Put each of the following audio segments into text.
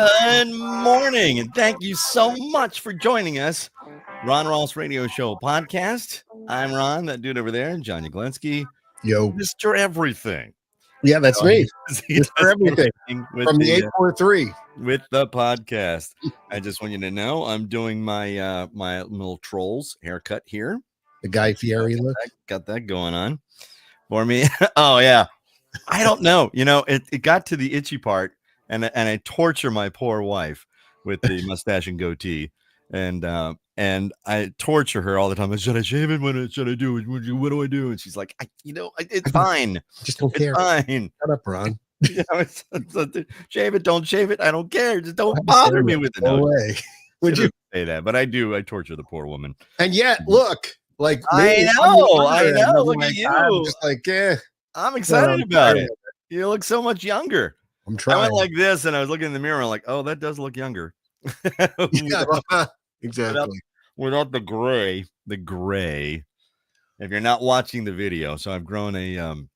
Good morning, and thank you so much for joining us. Ron Ross Radio Show podcast. I'm Ron, that dude over there, and John Uglinski, Yo. Mr. Everything. Yeah, that's So me. he Mr. does Everything. everything with From the the 843. with the podcast. I just want you to know I'm doing my my little trolls haircut here. The Guy Fieri look. Got that going on for me. Oh yeah. I don't know. You know, it got to the itchy part, and I torture my poor wife with the mustache and goatee, and I torture her all the time. Should I shave it? What should I do? What do I do? And she's like, it's fine. Just don't It's care. fine. Shut up, Ron. You know, shave it, don't shave it. I don't care. Just don't bother me with it. No way. Would you say that? But I do. I torture the poor woman. And yet, look, like I know. Look at you. I'm just like, I'm excited about it. You look so much younger. I'm trying. I went like this, and I was looking in the mirror, and I'm like, oh, that does look younger. Yeah, exactly. Without the gray. If you're not watching the video, so I've grown a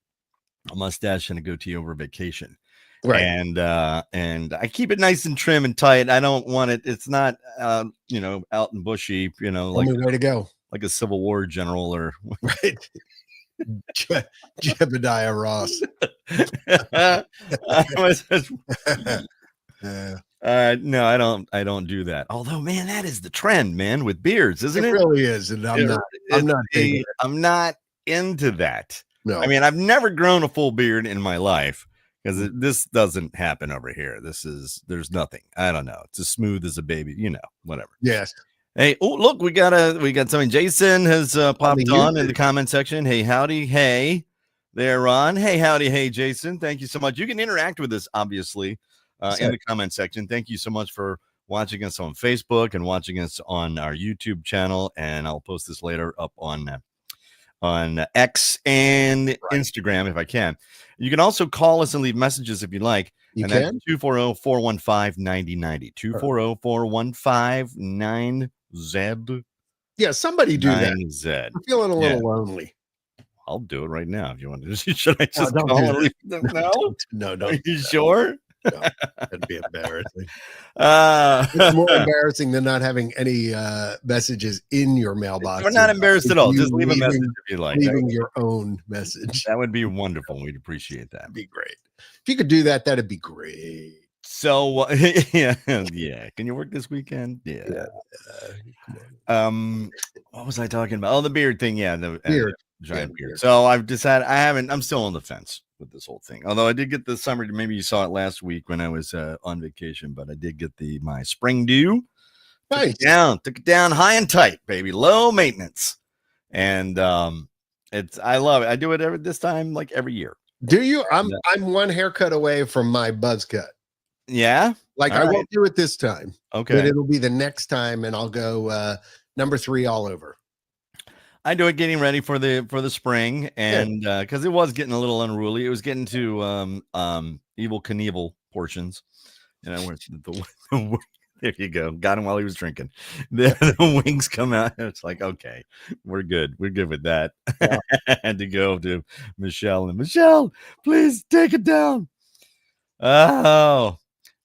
mustache and a goatee over vacation, Right? And I keep it nice and trim and tight. I don't want it. It's not out and bushy. Like Only way to go. Like a Civil War general or right. Jebediah Ross. No, I don't do that. Although, man, that is the trend, man, with beards, isn't it? It really is, and I'm not into that. No, I mean, I've never grown a full beard in my life because this doesn't happen over here. There's nothing. I don't know. It's as smooth as a baby, whatever. Yes. Hey, oh, look, we got something. Jason has popped on in the comment section. Hey, howdy, hey there, Ron. Hey, howdy, hey, Jason. Thank you so much. You can interact with us, obviously, in the comment section. Thank you so much for watching us on Facebook and watching us on our YouTube channel. And I'll post this later up on X and Instagram if I can. You can also call us and leave messages if you like. You and can. 240-415-9090. 240-415-9Z. Yeah, somebody do that. Z. I'm feeling a little lonely. I'll do it right now if you want to. Should I just don't call do and that. leave them? No? No, Are don't. you sure? No, that'd be embarrassing. It's more embarrassing than not having any messages in your mailbox. We're not embarrassed at all. Just leave a message if you like. Leaving your own message. That would be wonderful. We'd appreciate that. That'd be great. If you could do that, that'd be great. So yeah. Can you work this weekend? Yeah. What was I talking about? Oh, the beard thing. Yeah, the beard. Giant beard. So I've decided I'm still on the fence with this whole thing. Although I did get the summer. Maybe you saw it last week when I was on vacation, but I did get my spring due. Nice. Took it down high and tight, baby. Low maintenance. And I love it. I do it this time like every year. Do you? I'm one haircut away from my buzz cut. Yeah. Like I won't do it this time. Okay. But it'll be the next time, and I'll go number 3 all over. I do it getting ready for the spring, and because it was getting a little unruly. It was getting to Evel Knievel portions. And I went there you go. Got him while he was drinking. The wings come out. It's like, okay, we're good. We're good with that. Yeah. I had to go to Michelle, please take it down. Oh,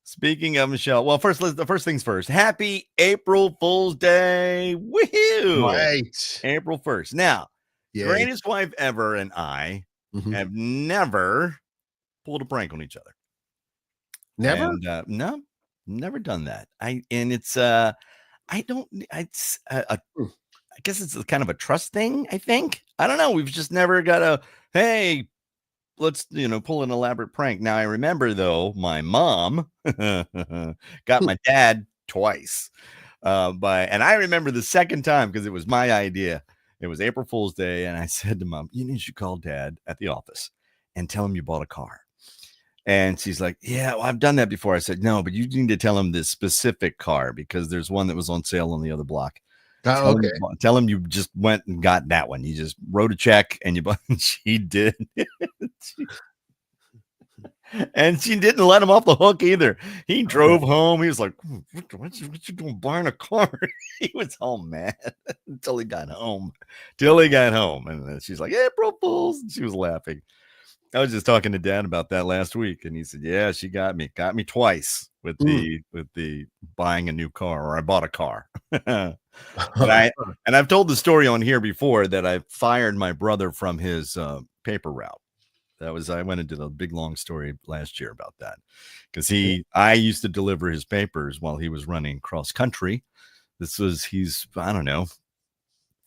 speaking of Michelle, well, the first things first. Happy April Fool's Day. Woohoo! Right. April 1st. Now, greatest wife ever and I have never pulled a prank on each other. Never? And, no. Never done that. I guess it's kind of a trust thing. I think. I don't know. We've just never got hey, let's pull an elaborate prank. Now I remember though, my mom got my dad twice. And I remember the second time because it was my idea. It was April Fool's Day, and I said to Mom, you should call Dad at the office and tell him you bought a car. And she's like, yeah, well, I've done that before. I said, no, but you need to tell him this specific car because there's one that was on sale on the other block. Oh, okay. Tell him you just went and got that one. You just wrote a check and you bought. She did. And she didn't let him off the hook either. He drove home. He was like, what you doing buying a car? He was all mad until he got home. And she's like, April Fools. And she was laughing. I was just talking to Dad about that last week, and he said, "Yeah, she got me twice with the buying a new car, or I bought a car." And I've told the story on here before that I fired my brother from his paper route. I went into the big long story last year about that, because I used to deliver his papers while he was running cross country. He's I don't know,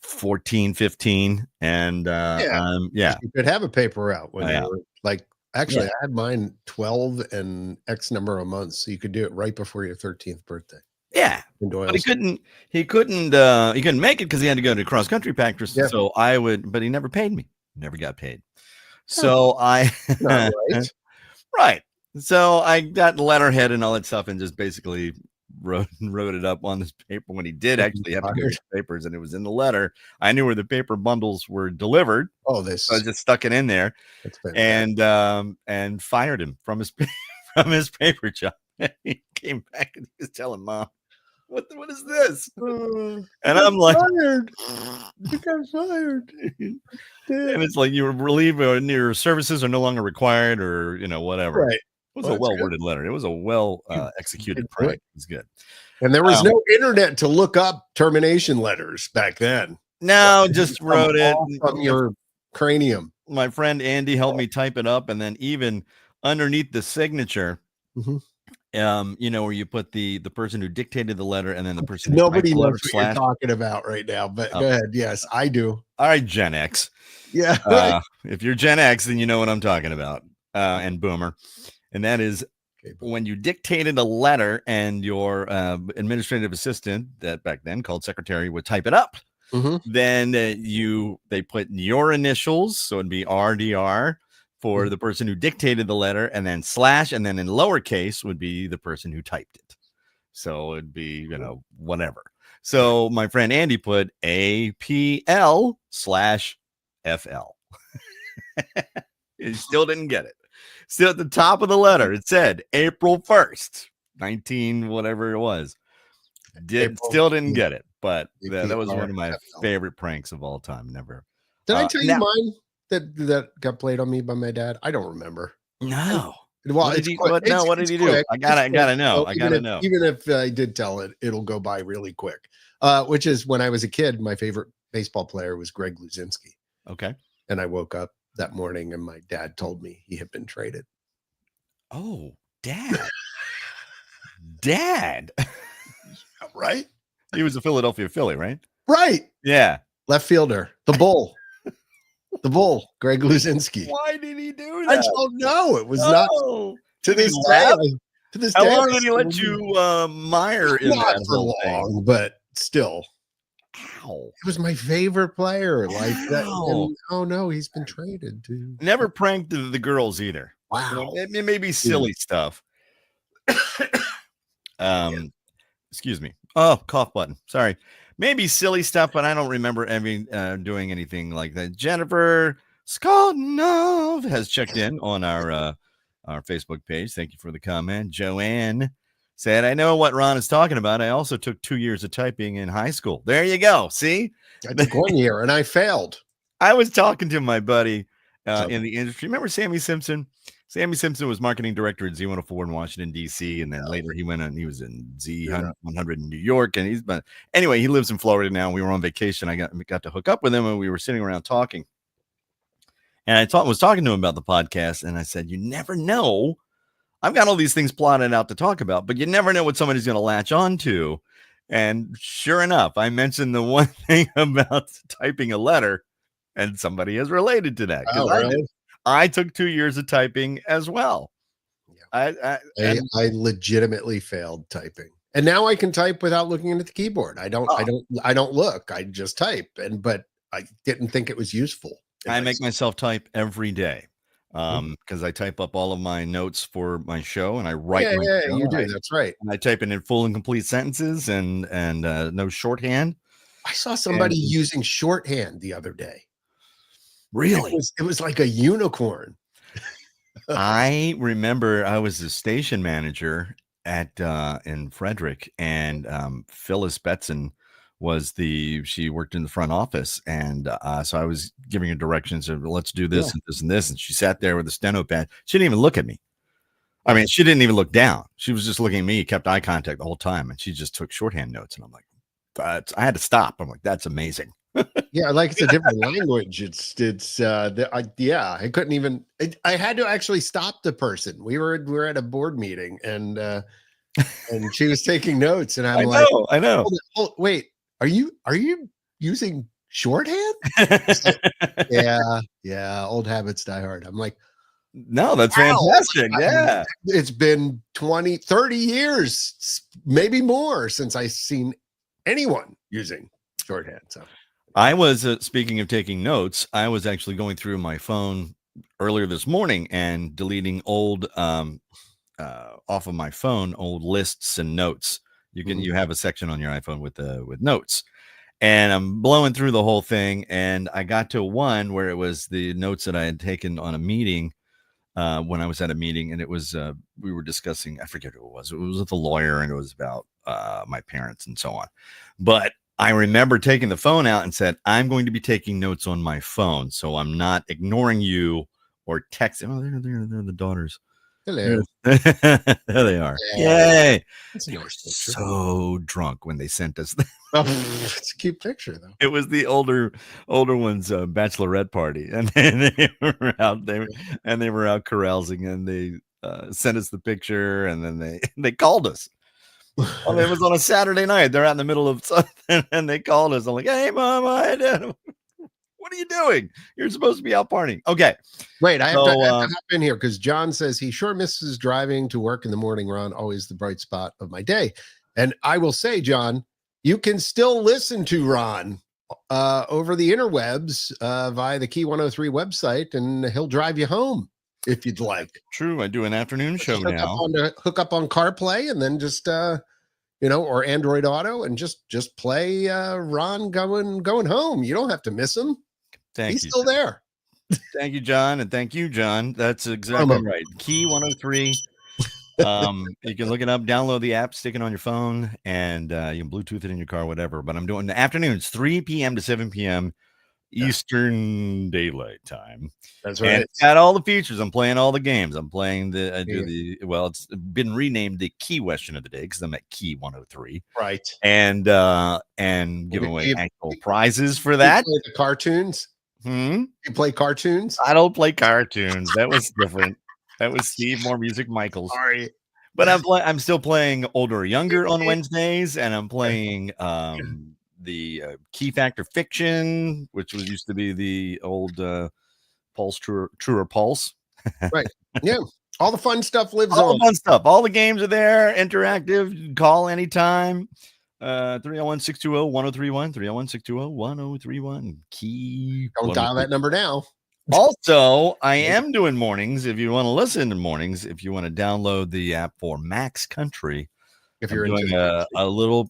14, 15, and you could have a paper route when you were like, actually Yeah. I had mine 12 and X number of months, so you could do it right before your 13th birthday. Yeah, in but Doylestown. he couldn't make it because he had to go to cross country practice. Yeah. So but he never paid me. Never got paid. So Not right. right. So I got letterhead and all that stuff, and just basically wrote it up on this paper when he did actually have to go to the papers, and it was in the letter. I knew where the paper bundles were delivered. Oh, So I just stuck it in there, and fired him from his from his paper job. He came back and he was telling Mom, what is this? And I'm like, fired. You got fired. And it's like, you were relieved, or your services are no longer required, or whatever. Right. It was a well-worded letter. It was a well executed prank. It was good. And there was no internet to look up termination letters back then. No, just wrote it from your cranium. My friend Andy helped me type it up, and then even underneath the signature, where you put the person who dictated the letter, and then the person nobody knows what you're talking about right now, but go ahead. Yes, I do. All right, Gen X. Yeah. If you're Gen X, then you know what I'm talking about. And Boomer. And that is when you dictated a letter, and your administrative assistant, that back then called secretary, would type it up. Then they put your initials, so it'd be RDR for the person who dictated the letter, and then / and then in lowercase would be the person who typed it. So it'd be whatever. So my friend Andy put APL /FL. He still didn't get it. Still at the top of the letter, it said April 1st, 19 whatever it was. Still didn't get it, but that was one of my favorite pranks of all time. Never. Did I tell you mine that got played on me by my dad? I don't remember. No. Well, what did he do? I gotta know. Even if I did tell it, it'll go by really quick. Which is, when I was a kid, my favorite baseball player was Greg Luzinski. Okay. And I woke up that morning and my dad told me he had been traded. Oh, Dad. Dad. Right? He was a Philadelphia Philly, right? Right. Yeah. Left fielder. The Bull. The Bull. Greg Luzinski. Why did he do that? I don't know. It was not to this day. To this How day, long did he let you mire in that for long, but still. Ow. It was my favorite player. Like that. And, oh no, he's been traded, dude. Never pranked the girls either. Wow. It may be silly stuff. Excuse me. Oh, cough button. Sorry. Maybe silly stuff, but I don't remember doing anything like that. Jennifer Skolnov has checked in on our Facebook page. Thank you for the comment. Joanne said, I know what Ron is talking about. I also took 2 years of typing in high school. There you go. See? I took 1 year and I failed. I was talking to my buddy in the industry. Remember Sammy Simpson? Sammy Simpson was marketing director at Z104 in Washington, D.C. And then later he was in Z100 in New York. And anyway, he lives in Florida now. We were on vacation. I got to hook up with him, and we were sitting around talking. And I was talking to him about the podcast. And I said, you never know. I've got all these things plotted out to talk about, but you never know what somebody's going to latch on to. And sure enough, I mentioned the one thing about typing a letter, and somebody has related to that. Oh, really? I took 2 years of typing as well. I legitimately failed typing, and now I can type without looking at the keyboard. I don't look. I just type, but I didn't think it was useful. I make myself type every day because I type up all of my notes for my show, and I write. Yeah, you do. That's right. And I type it in full and complete sentences and no shorthand. I saw somebody using shorthand the other day. Really? It was like a unicorn. I remember I was a station manager in Frederick, and Phyllis Betson she worked in the front office, and so I was giving her directions of let's do this and this and this, and she sat there with a steno pad. She didn't even look at me. I mean, she didn't even look down. She was just looking at me, kept eye contact the whole time, and she just took shorthand notes. And I'm like, I had to stop. I'm like, that's amazing. Yeah, like it's a different language. I couldn't even. I had to actually stop the person. We were at a board meeting, and she was taking notes, and I'm I know. Wait, are you using shorthand? Yeah. Old habits die hard. I'm like, no, that's fantastic. Yeah. It's been 20, 30 years, maybe more, since I've seen anyone using shorthand. So I was, speaking of taking notes, I was actually going through my phone earlier this morning and deleting old, off of my phone, old lists and notes. You have a section on your iPhone with notes, and I'm blowing through the whole thing. And I got to one where it was the notes that I had taken on a meeting, when I was at a meeting, and it was, we were discussing, I forget who it was. It was with a lawyer, and it was about, my parents and so on. But I remember taking the phone out and said, I'm going to be taking notes on my phone, so I'm not ignoring you or texting. Oh, they're the daughters. Hello. There they are. Yay. They were so drunk when they sent us. It's a cute picture, though. It was the older one's bachelorette party, and they were out there, and they were out carousing, and they sent us the picture, and then they called us. Well, it was on a Saturday night. They're out in the middle of something, and they called us. I'm like, hey, Mom, what are you doing? You're supposed to be out partying. Okay. Wait, I have to hop in here because John says he sure misses driving to work in the morning, Ron. Always the bright spot of my day. And I will say, John, you can still listen to Ron over the interwebs via the Key 103 website, and he'll drive you home if you'd like. True. I do an afternoon show now. Hook up on CarPlay, and then just or Android Auto, and just play Ron going home. You don't have to miss him. He's still there. Thank you, John, and thank you, John. That's exactly right. Key 103. You can look it up, download the app, stick it on your phone, and you can Bluetooth it in your car, whatever. But I'm doing the afternoons, 3 p.m. to 7 p.m. Eastern Daylight Time. That's right. And it's got all the features. I'm playing all the games. I'm playing it's been renamed the Key Question of the Day because I'm at Key 103. Right. And give away actual prizes for that. You play the cartoons? You play cartoons? I don't play cartoons. That was different. That was Steve More Music Michaels. Sorry. But I'm still playing Older or Younger on Wednesdays, and I'm playing the Key Factor Fiction, which used to be the old Pulse True or Pulse. Right. Yeah. All the fun stuff lives on. All the fun stuff. All the games are there, interactive. Call anytime. 301-620-1031. 301-620-1031. Key. Don't dial that number now. Also, I am doing mornings. If you want to listen to mornings, if you want to download the app for Max Country, if you're doing a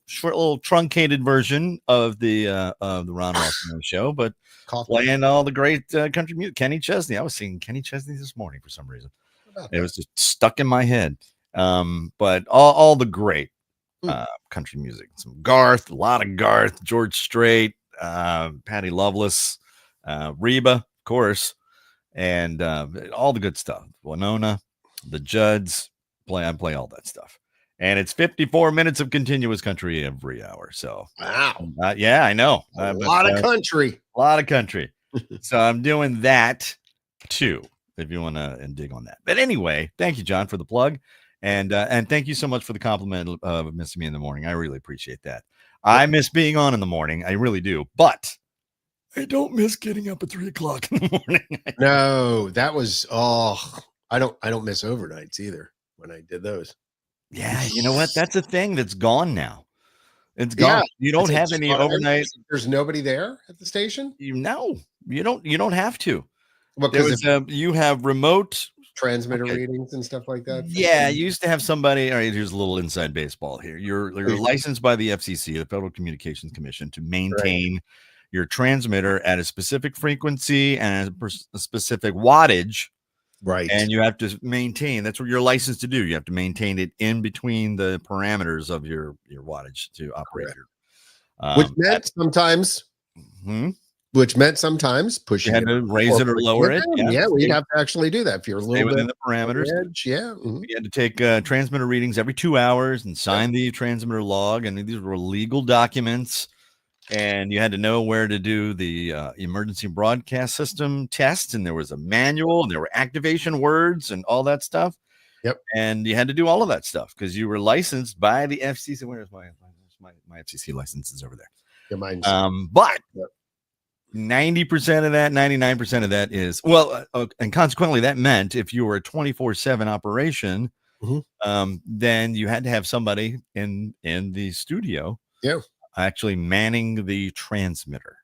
short little truncated version of the Ron Rossino show, but playing all the great country music. Kenny Chesney. I was singing Kenny Chesney this morning for some reason. It was just stuck in my head. But all the great country music. Some Garth, a lot of Garth, George Strait, Patty Loveless, Reba, of course, and all the good stuff. Winona, the Judds. I play all that stuff. And it's 54 minutes of continuous country every hour. So, wow. Yeah, I know. A lot of country. A lot of country. So I'm doing that too, if you want to dig on that. But anyway, thank you, John, for the plug. And thank you so much for the compliment of missing me in the morning. I really appreciate that. I miss being on in the morning. I really do. But I don't miss getting up at 3 o'clock in the morning. No, that was, I don't miss overnights either when I did those. Yeah, you know what? That's a thing that's gone now. It's gone. You don't have any overnight. There's nobody there at the station? You don't have to. Because you have remote transmitter readings and stuff like that. Yeah, you used to have somebody. All right, here's a little inside baseball here. You're licensed by the FCC, the Federal Communications Commission, to maintain your transmitter at a specific frequency and a specific wattage. Right. And you have to maintain, that's what you're licensed to do. You have to maintain it in between the parameters of your wattage to operate Which meant sometimes pushing you had it to raise it or lower it. Yeah, we'd have to actually do that if you're a little bit within the parameters. edge. Yeah. You had to take transmitter readings every 2 hours and sign the transmitter log, and these were legal documents. And you had to know where to do the emergency broadcast system test, and there was a manual, and there were activation words and all that stuff. Yep. And you had to do all of that stuff because you were licensed by the FCC. Where's my FCC license is over there. Yeah, mine's but 90% of that, 99% of that is and consequently that meant if you were a 24/7 operation, then you had to have somebody in the studio actually manning the transmitter,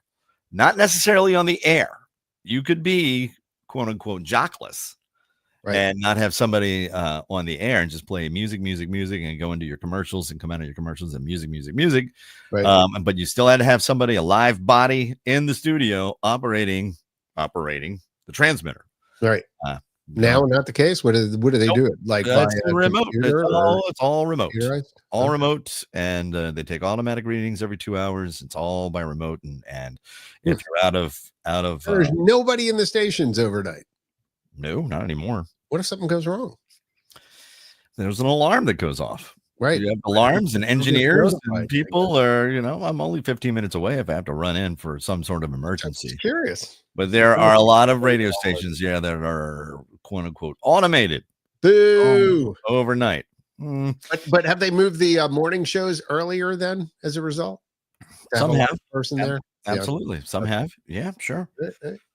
not necessarily on the air. You could be quote unquote jockless and not have somebody on the air and just play music and go into your commercials and come out of your commercials and music. But you still had to have somebody, a live body in the studio operating the transmitter. Right. Now, not the case. What do they do it like? It's remote. It's all remote. All Okay. remote, and they take automatic readings every 2 hours. It's all by remote, and if you're out of there's nobody in the stations overnight. No, not anymore. What if something goes wrong? There's an alarm that goes off. Right. You have alarms and engineers and people are, I'm only 15 minutes away if I have to run in for some sort of emergency. That's curious. But there are a lot of radio stations, that are quote unquote automated. Boo. Overnight. But have they moved the morning shows earlier then as a result? Some have. Person there. Absolutely. Some have. Yeah, sure.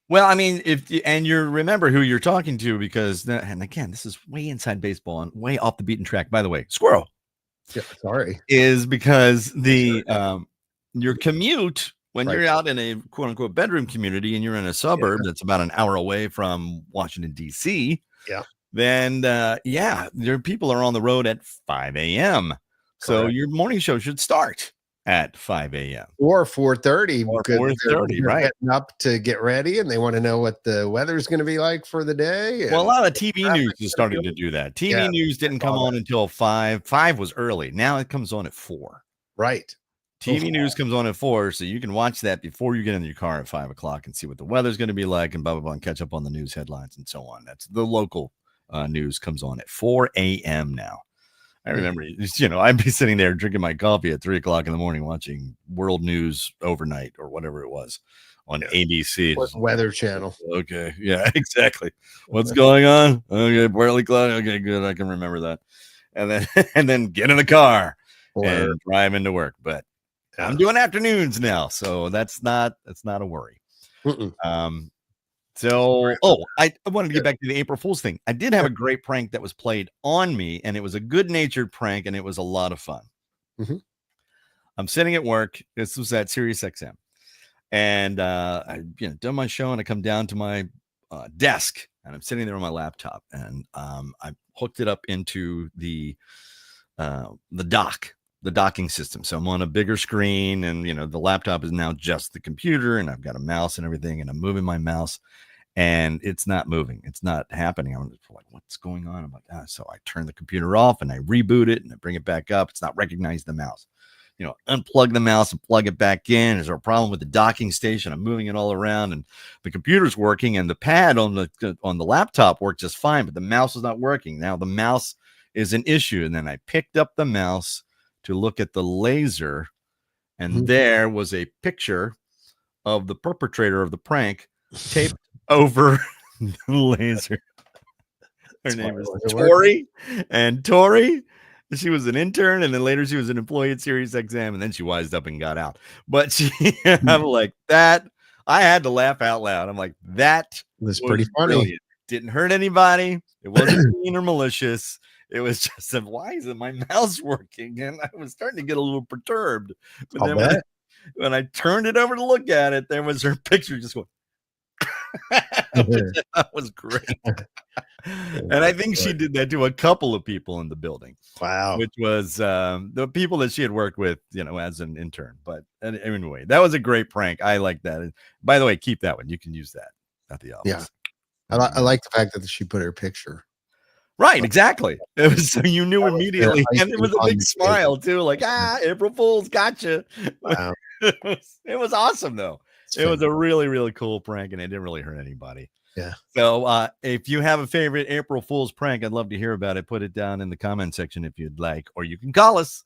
Well, I mean, you remember who you're talking to because, and again, this is way inside baseball and way off the beaten track. By the way, squirrel. Yeah, sorry. Is because your commute when you're out in a quote unquote bedroom community and you're in a suburb that's about an hour away from Washington, D.C. Yeah. Then, your people are on the road at 5 a.m. So your morning show should start at 5 a.m. or 4:30. Or 4:30, right? Getting up to get ready, and they want to know what the weather's going to be like for the day. Well, a lot of TV news is starting to do that. TV news didn't come on until 5. 5 was early. Now it comes on at 4. Right. TV news comes on at 4, so you can watch that before you get in your car at 5 o'clock and see what the weather's going to be like and blah, blah, blah, and catch up on the news headlines and so on. That's the local news comes on at 4 a.m. now. I remember, I'd be sitting there drinking my coffee at 3 o'clock in the morning, watching World News Overnight or whatever it was on ABC. Weather Channel. Okay. Yeah, exactly. What's going on? Okay. Partly cloudy. Okay, good. I can remember that. And then get in the car and drive into work. But I'm doing afternoons now. So that's not a worry. So, I wanted to get back to the April Fool's thing. I did have a great prank that was played on me, and it was a good-natured prank, and it was a lot of fun. I'm sitting at work. This was at Sirius XM, and I done my show, and I come down to my desk, and I'm sitting there on my laptop, and I hooked it up into the docking system. So I'm on a bigger screen, and the laptop is now just the computer, and I've got a mouse and everything, and I'm moving my mouse. And it's not moving. It's not happening. I'm like, what's going on? I'm like, so I turn the computer off and I reboot it and I bring it back up. It's not recognizing the mouse. Unplug the mouse and plug it back in. Is there a problem with the docking station? I'm moving it all around and the computer's working and the pad on the laptop worked just fine, but the mouse is not working. Now the mouse is an issue. And then I picked up the mouse to look at the laser, and there was a picture of the perpetrator of the prank taped over the laser. Her name is Tori, and Tori, she was an intern, and then later she was an employee at Sirius XM, and then she wised up and got out. But I'm like that. I had to laugh out loud. I'm like, that was pretty funny. Brilliant. Didn't hurt anybody. It wasn't mean or malicious. It was just why isn't my mouse working? And I was starting to get a little perturbed. But then when I turned it over to look at it, there was her picture just going. That was great. And I think she did that to a couple of people in the building. Wow. Which was the people that she had worked with, as an intern. But anyway, that was a great prank. I like that. And by the way, keep that one. You can use that at the office. Yeah. I like the fact that she put her picture. Right, exactly. It was so you knew immediately, and it was a big smile too, like April Fool's, gotcha. Wow. It was awesome though. It was a really, really cool prank, and it didn't really hurt anybody. Yeah. So if you have a favorite April Fool's prank, I'd love to hear about it. Put it down in the comment section if you'd like, or you can call us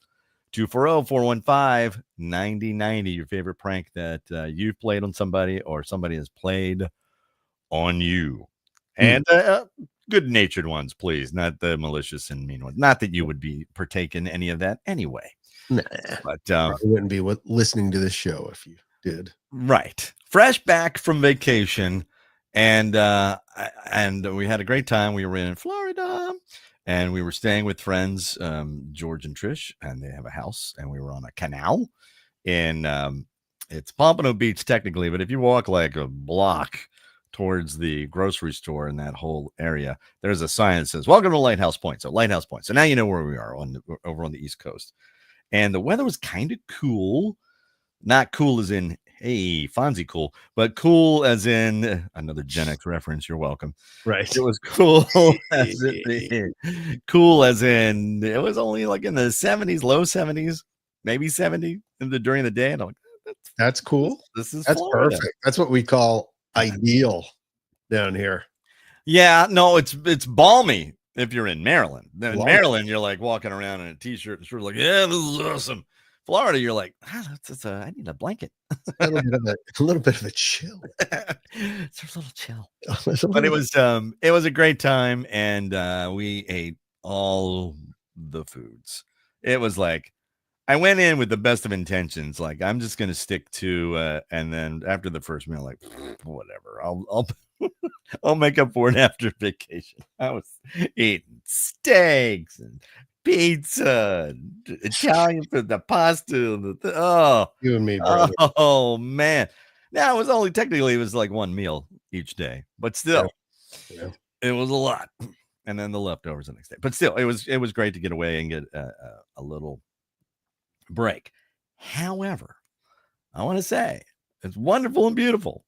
240-415-9090. Your favorite prank that you've played on somebody or somebody has played on you. And good-natured ones, please, not the malicious and mean ones. Not that you would be partaking any of that anyway. Nah, but wouldn't be listening to this show if you did. Right. Fresh back from vacation, and we had a great time. We were in Florida, and we were staying with friends, George and Trish, and they have a house, and we were on a canal in it's Pompano Beach technically, but if you walk like a block towards the grocery store in that whole area, there's a sign that says "Welcome to Lighthouse Point." So Lighthouse Point. So now you know where we are over on the East Coast, and the weather was kind of cool. Not cool as in, hey, Fonzie cool, but cool as in another Gen X reference. You're welcome. Right. It was cool cool as in it was only like in the 70s, low 70s, maybe 70 during the day. And I'm like, that's cool. That's Florida. Perfect. That's what we call ideal down here. Yeah, no, it's balmy if you're in Maryland. Then in Maryland, you're like walking around in a t-shirt and sort of like, yeah, this is awesome. Florida, you're like, I need a blanket. a little bit of a chill. It's a little chill. But it was a great time, and we ate all the foods. It was like I went in with the best of intentions, like I'm just gonna stick to and then after the first meal, like whatever, I'll I'll make up for it after vacation. I was eating steaks and pizza, Italian food, the pasta, you and me, brother. Oh man. Now it was like one meal each day, but still it was a lot. And then the leftovers the next day. But still, it was great to get away and get a little break. However, I want to say it's wonderful and beautiful,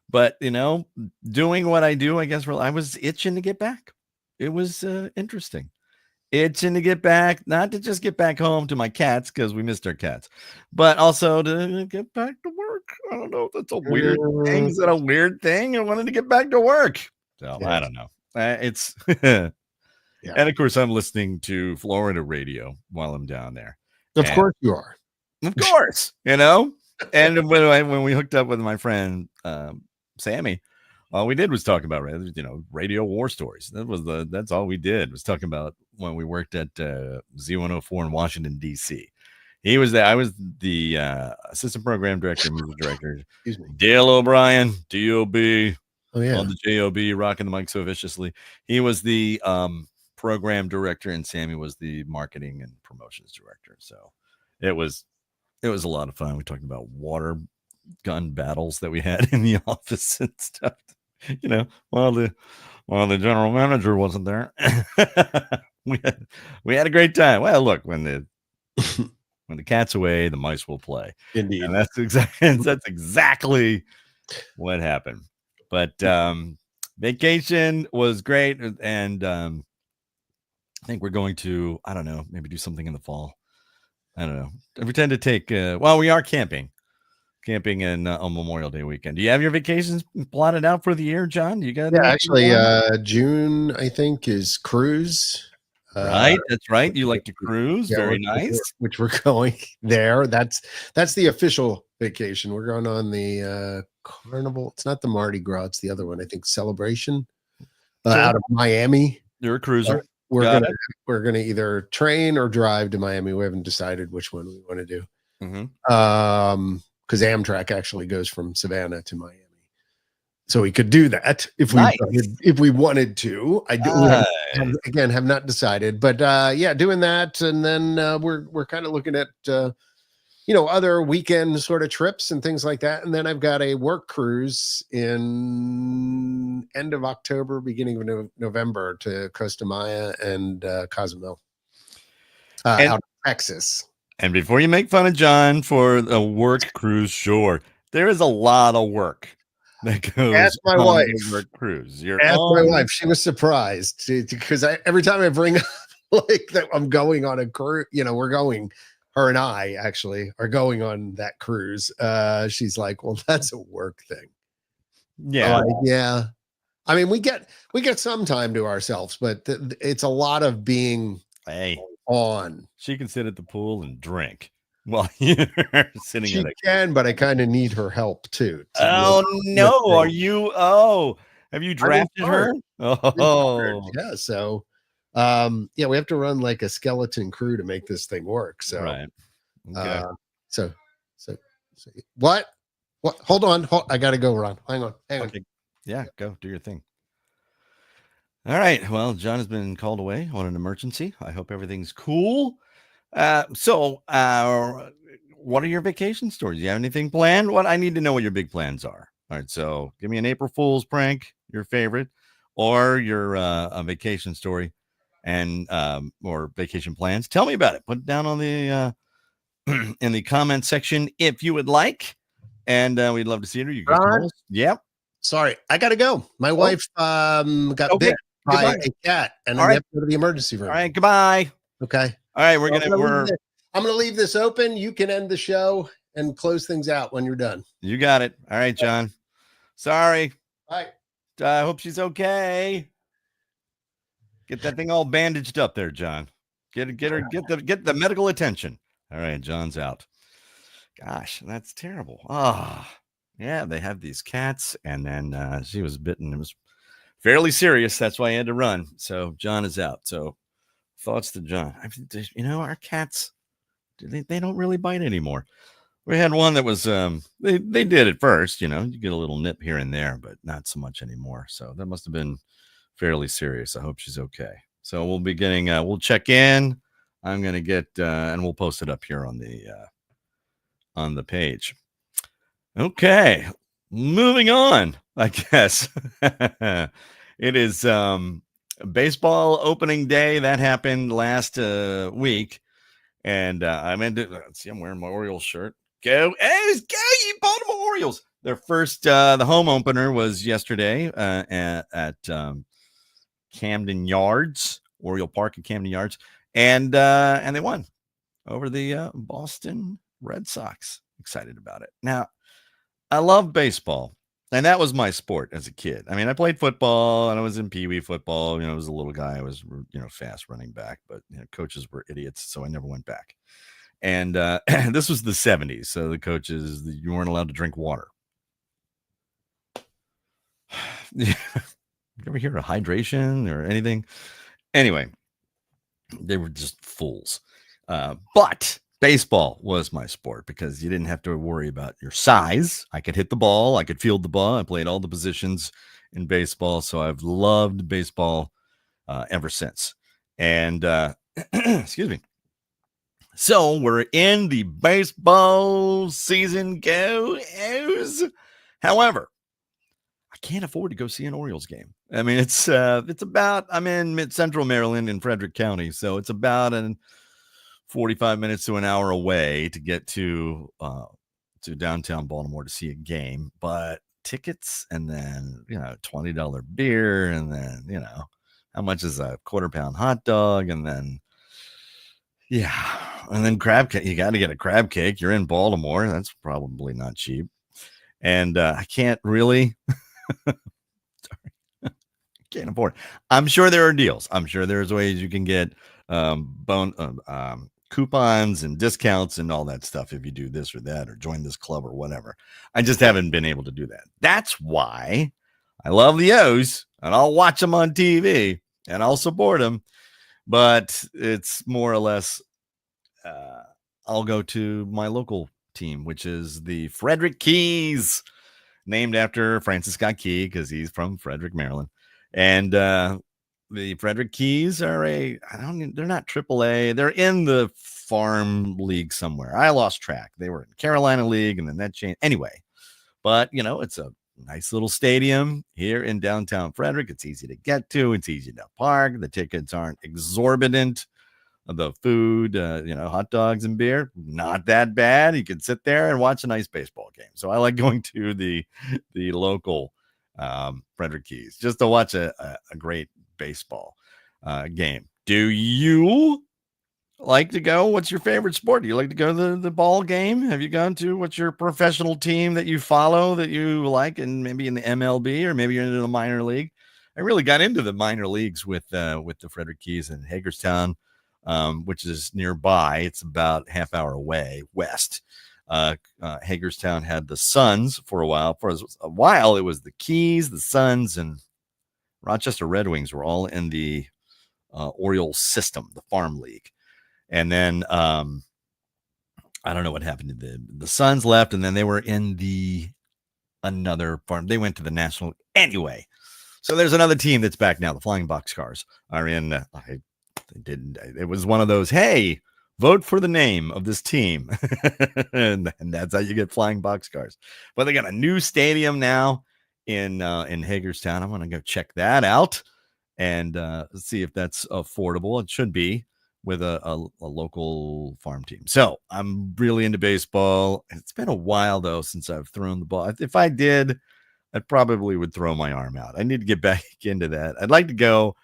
but doing what I do, I guess I was itching to get back. It was interesting. Itching to get back, not to just get back home to my cats because we missed our cats, but also to get back to work. I don't know if that's a weird thing. Is that a weird thing? I wanted to get back to work. So I don't know. It's and of course I'm listening to Florida radio while I'm down there. Of course you are. Of course, And when we hooked up with my friend Sammy, all we did was talk about radio war stories. That's all we did was talking about when we worked at Z104 in Washington D.C. He was there. I was the assistant program director, music director. Excuse me. Dale O'Brien, D.O.B. Oh yeah, on the J.O.B. rocking the mic so viciously. He was the program director, and Sammy was the marketing and promotions director. So it was a lot of fun. We talked about water gun battles that we had in the office and stuff. While the general manager wasn't there, we had a great time. Well, look, when the cat's away, the mice will play. Indeed, and that's exactly what happened. But vacation was great, and I think we're going to, I don't know, maybe do something in the fall. I don't know. We tend to take. We are camping in on Memorial Day weekend. Do you have your vacations plotted out for the year, John? You got actually June, I think, is cruise. Right, that's right. You like to cruise. Very nice. Which we're going there. That's the official vacation. We're going on the Carnival. It's not the Mardi Gras. It's the other one. I think Celebration out of Miami. You're a cruiser. We're gonna either train or drive to Miami. We haven't decided which one we want to do. Mm-hmm. Because Amtrak actually goes from Savannah to Miami, so we could do that if we wanted to. Have not decided, but doing that, and then we're kind of looking at other weekend sort of trips and things like that. And then I've got a work cruise in end of October, beginning of November to Costa Maya and Cozumel, out of Texas. And before you make fun of John for a work cruise, sure, there is a lot of work that goes. Ask my wife. Work cruise. Ask my wife. She was surprised because every time I bring up like that I'm going on a cruise, we're going her and I actually are going on that cruise. She's like, well, that's a work thing. Yeah. Yeah. I mean, we get some time to ourselves, but it's a lot of being on. She can sit at the pool and drink while you're sitting. She can, but I kind of need her help too. Oh no! Are you? Oh, have you drafted her? Oh, yeah. So, yeah, we have to run like a skeleton crew to make this thing work. So, right. Okay. So, what? Hold on. I gotta go, Ron. Hang on. Okay. Yeah, go do your thing. All right. Well, John has been called away on an emergency. I hope everything's cool. So, what are your vacation stories? Do you have anything planned? What I need to know what your big plans are. All right. So, give me an April Fool's prank, your favorite, or your a vacation story, and or vacation plans. Tell me about it. Put it down on the in the comment section if you would like, and we'd love to see it. You can call us. Yep. Sorry, I gotta go. My wife got bit by a cat, and I have to go to the emergency room. All right, goodbye. Okay. All right, I'm gonna leave this open. You can end the show and close things out when you're done. You got it. All right, John. Sorry. Bye. I hope she's okay. Get that thing all bandaged up there, John. Get the medical attention. All right, John's out. Gosh, that's terrible. Yeah, they have these cats, and then she was bitten. It was fairly serious. That's why I had to run. So John is out. So thoughts to John. Our cats, they don't really bite anymore. We had one that was they did at first, you get a little nip here and there, but not so much anymore. So that must have been fairly serious. I hope she's okay. So we'll be getting we'll check in. I'm gonna get and we'll post it up here on the page. Okay, moving on, I guess. It is baseball opening day. That happened last week. And I'm wearing my Orioles shirt. Go, you Baltimore Orioles. Their first, the home opener was yesterday at Camden Yards, Oriole Park at Camden Yards. And they won over the Boston Red Sox. Excited about it. Now, I love baseball, and that was my sport as a kid. I mean, I played football, and I was in Pee Wee football. I was a little guy. I was, fast running back, but coaches were idiots, so I never went back. And this was the 70s, so the coaches, you weren't allowed to drink water. You ever hear of hydration or anything? Anyway, they were just fools. But baseball was my sport because you didn't have to worry about your size. I could hit the ball. I could field the ball. I played all the positions in baseball. So I've loved baseball ever since. And excuse me. So we're in the baseball season. Go O's. However, I can't afford to go see an Orioles game. I mean, it's about, I'm in mid-central Maryland in Frederick County. So it's about 45 minutes to an hour away to get to downtown Baltimore to see a game, but tickets and then, $20 beer. And then, how much is a quarter-pound hot dog? And then, and then crab cake. You got to get a crab cake. You're in Baltimore. That's probably not cheap. And I can't really, sorry, can't afford it. I'm sure there are deals. I'm sure there's ways you can get coupons and discounts and all that stuff if you do this or that or join this club or whatever. I just haven't been able to do that. That's why I love the O's and I'll watch them on TV and I'll support them, but it's more or less I'll go to my local team, which is the Frederick Keys, named after Francis Scott Key because he's from Frederick, Maryland. And the Frederick Keys are they're not AAA. They're in the farm league somewhere. I lost track. They were in Carolina League and then that changed. Anyway, but it's a nice little stadium here in downtown Frederick. It's easy to get to. It's easy to park. The tickets aren't exorbitant. The food, hot dogs and beer, not that bad. You can sit there and watch a nice baseball game. So I like going to the local Frederick Keys just to watch a great baseball game. Do you like to go? What's your favorite sport? Do you like to go to the ball game? Have you gone to what's your professional team that you follow that you like, and maybe in the MLB or maybe you're into the minor league? I really got into the minor leagues with the Frederick Keys in Hagerstown, which is nearby. It's about half hour away west. Hagerstown had the Suns for a while. For a while, it was the Keys, the Suns, and Rochester Red Wings were all in the Orioles system, the farm league. And then I don't know what happened to the Suns left, and then they were in the another farm. They went to the National anyway. So there's another team that's back now. The Flying Boxcars are in. It was one of those. Hey, vote for the name of this team, and that's how you get Flying Boxcars. But they got a new stadium now in Hagerstown. I'm gonna go check that out and see if that's affordable. It should be with a local farm team. So I'm really into baseball. It's been a while though since I've thrown the ball. If I did, I probably would throw my arm out. I need to get back into that. I'd like to go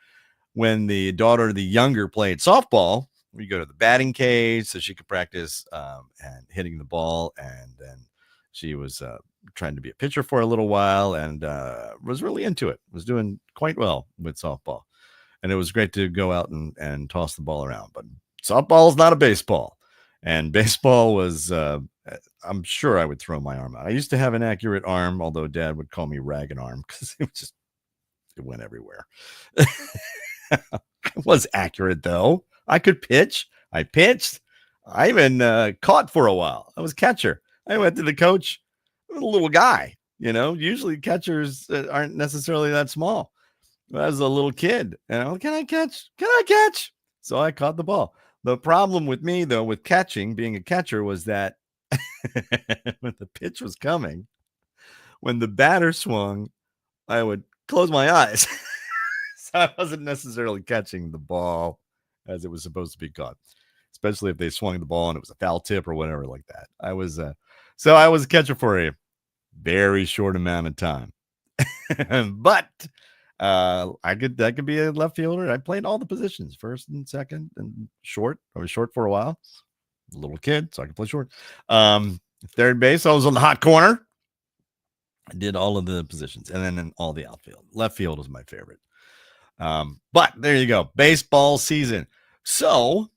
when the younger played softball. We go to the batting cage so she could practice and hitting the ball. And then she was trying to be a pitcher for a little while and was really into it. Was doing quite well with softball. And it was great to go out and toss the ball around. But softball is not a baseball. And baseball was, I'm sure I would throw my arm out. I used to have an accurate arm, although Dad would call me ragged arm because it went everywhere. It was accurate, though. I could pitch. I pitched. I even caught for a while. I was catcher. I went to the coach. I was a little guy. Usually catchers aren't necessarily that small. I was a little kid, and I'm like, can I catch? Can I catch? So I caught the ball. The problem with me, though, with catching, being a catcher, was that when the pitch was coming, when the batter swung, I would close my eyes. So I wasn't necessarily catching the ball as it was supposed to be caught, especially if they swung the ball and it was a foul tip or whatever like that. I was a catcher for a very short amount of time, but that could be a left fielder. I played all the positions, first and second and short. I was short for a while. A little kid, so I could play short. Third base, I was on the hot corner. I did all of the positions, and then in all the outfield. Left field was my favorite. But there you go, baseball season. So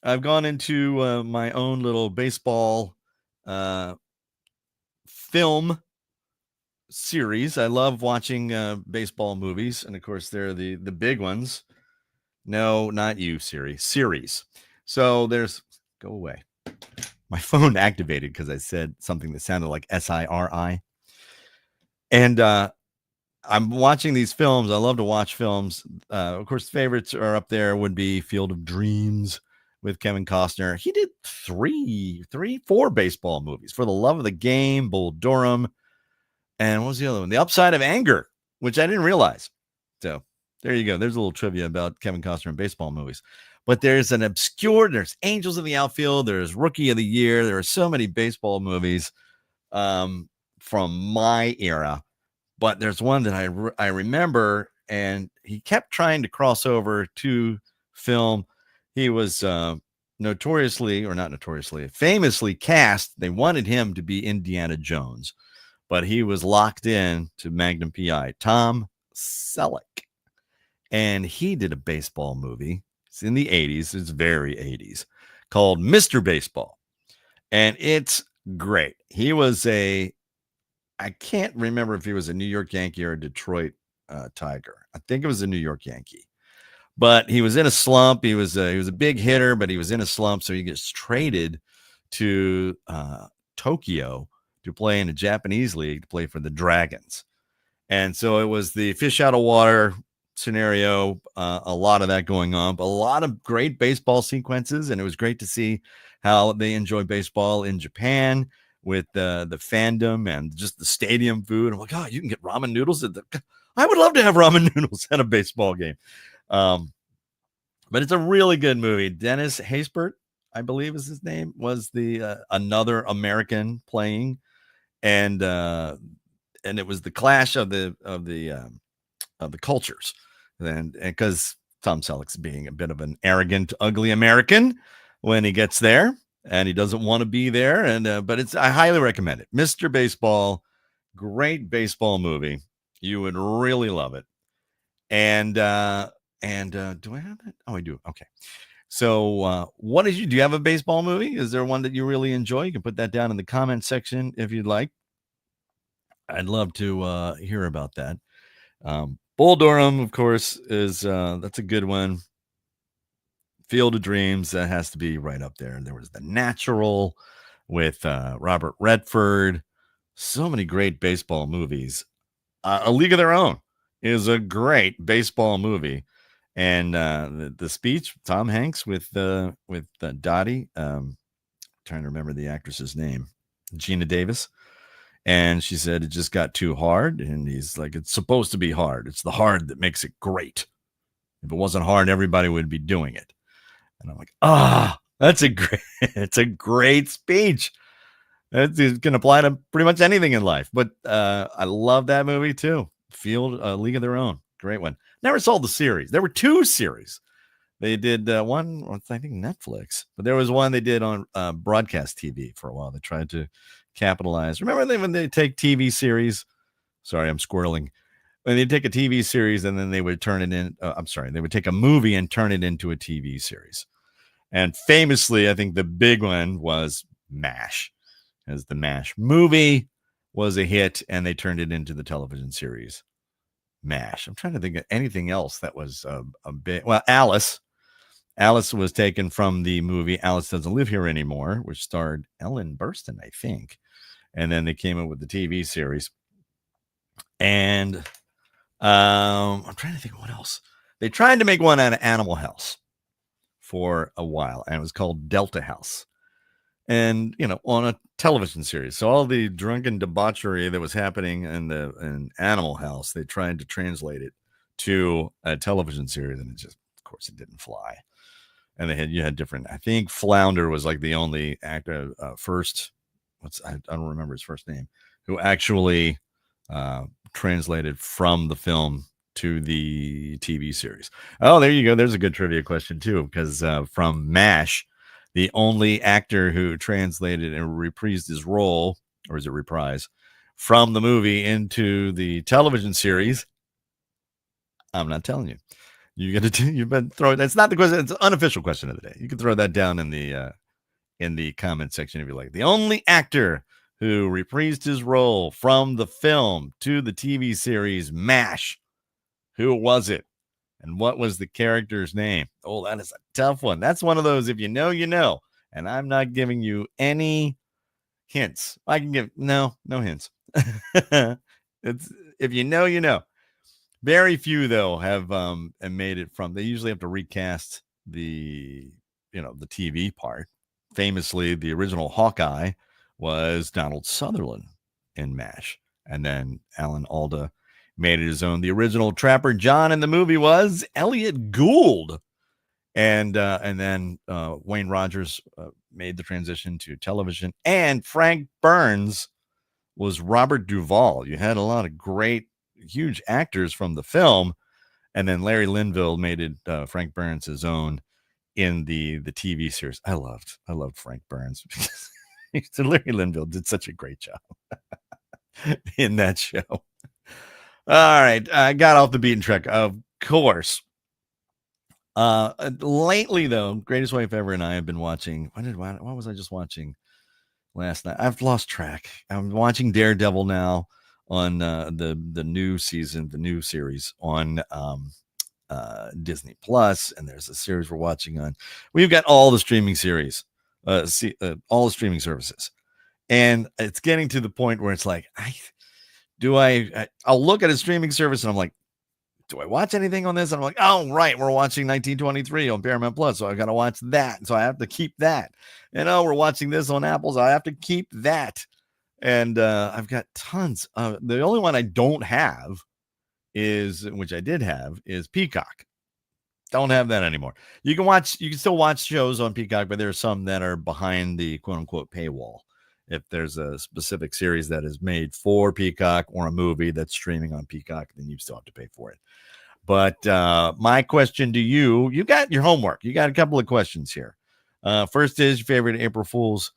I've gone into my own little baseball film series. I love watching baseball movies, and of course they're the big ones. No, not you, series. So there's go away. My phone activated because I said something that sounded like SIRI. And I'm watching these films. I love to watch films. Of course, favorites are up there would be Field of Dreams with Kevin Costner. He did 4 baseball movies. For the Love of the Game, Bull Durham. And what was the other one? The Upside of Anger, which I didn't realize. So there you go. There's a little trivia about Kevin Costner and baseball movies. But there's Angels in the Outfield. There's Rookie of the Year. There are so many baseball movies from my era. But there's one that I remember, and he kept trying to cross over to film. He was famously cast. They wanted him to be Indiana Jones, but he was locked in to Magnum P.I., Tom Selleck. And he did a baseball movie. It's in the 80s. It's very 80s, called Mr. Baseball. And it's great. He was I can't remember if he was a New York Yankee or a Detroit Tiger. I think it was a New York Yankee. But he was in a slump. He was a big hitter, but he was in a slump. So he gets traded to Tokyo to play in a Japanese league to play for the Dragons. And so it was the fish out of water scenario, a lot of that going on, but a lot of great baseball sequences. And it was great to see how they enjoy baseball in Japan with the fandom and just the stadium food. I'm like, oh, you can get ramen noodles I would love to have ramen noodles at a baseball game. But it's a really good movie. Dennis Haysbert, I believe is his name, was the another American playing, and it was the clash of the cultures, and because Tom Selleck's being a bit of an arrogant, ugly American, when he gets there, and he doesn't want to be there. And but I highly recommend it. Mr. Baseball, great baseball movie. You would really love it. And do I have that? Oh, I do. Okay. So do you have a baseball movie? Is there one that you really enjoy? You can put that down in the comment section if you'd like. I'd love to hear about that. Bull Durham, of course, is that's a good one. Field of Dreams, that has to be right up there. And there was The Natural with Robert Redford. So many great baseball movies. A League of Their Own is a great baseball movie. And the speech, Tom Hanks with Dottie, trying to remember the actress's name, Gina Davis. And she said it just got too hard. And he's like, it's supposed to be hard. It's the hard that makes it great. If it wasn't hard, everybody would be doing it. And I'm like, it's a great speech. It can apply to pretty much anything in life. But I love that movie too. League of Their Own. Great one. Never saw the series. There were 2 series. They did one, I think Netflix, but there was one they did on broadcast TV for a while. They tried to capitalize. Remember when they take TV series? Sorry, I'm squirreling. When they take a TV series and then they would turn it in. They would take a movie and turn it into a TV series. And famously, I think the big one was MASH. As the MASH movie was a hit, and they turned it into the television series MASH. I'm trying to think of anything else that was a bit. Well, Alice. Alice was taken from the movie Alice Doesn't Live Here Anymore, which starred Ellen Burstyn, I think. And then they came up with the TV series. And I'm trying to think of what else. They tried to make one out of Animal House for a while, and it was called Delta House. And, on a television series. So all the drunken debauchery that was happening in Animal House, they tried to translate it to a television series, and of course, it didn't fly. And you had different, I think Flounder was like the only actor first, I don't remember his first name, who actually translated from the film to the TV series. Oh, there you go. There's a good trivia question too, because from MASH, the only actor who translated and reprised his role, or is it reprise, from the movie into the television series, I'm not telling you. You better throw it. That's not the question. It's an unofficial question of the day. You can throw that down in the comment section if you like. The only actor who reprised his role from the film to the TV series MASH. Who was it? And what was the character's name? Oh, that is a tough one. That's one of those, if you know, you know. And I'm not giving you any hints. I can give no hints. It's if you know, you know. Very few though have made it from. They usually have to recast the the TV part. Famously, the original Hawkeye was Donald Sutherland in MASH, and then Alan Alda made it his own. The original Trapper John in the movie was Elliot Gould, and then Wayne Rogers made the transition to television, and Frank Burns was Robert Duvall. You had a lot of great, huge actors from the film, and then Larry Linville made it Frank Burns his own in the TV series. I loved Frank Burns. Larry Linville did such a great job in that show. All right, I got off the beaten track, of course. Lately, though, Greatest Wife Ever and I have been watching. What was I just watching last night? I've lost track. I'm watching Daredevil now on the new season, the new series on Disney Plus, and there's a series we're watching on. We've got all the streaming series, all the streaming services, and it's getting to the point where it's like, I'll look at a streaming service and I'm like, do I watch anything on this? And I'm like, oh, right, we're watching 1923 on Paramount Plus, so I got to watch that. So I have to keep that. And we're watching this on Apple, so I have to keep that. And I've got tons. The only one I don't have which I did have, is Peacock. Don't have that anymore. You can still watch shows on Peacock, but there are some that are behind the quote unquote paywall. If there's a specific series that is made for Peacock or a movie that's streaming on Peacock, then you still have to pay for it. But my question to you got your homework. You got a couple of questions here. First is your favorite April Fool's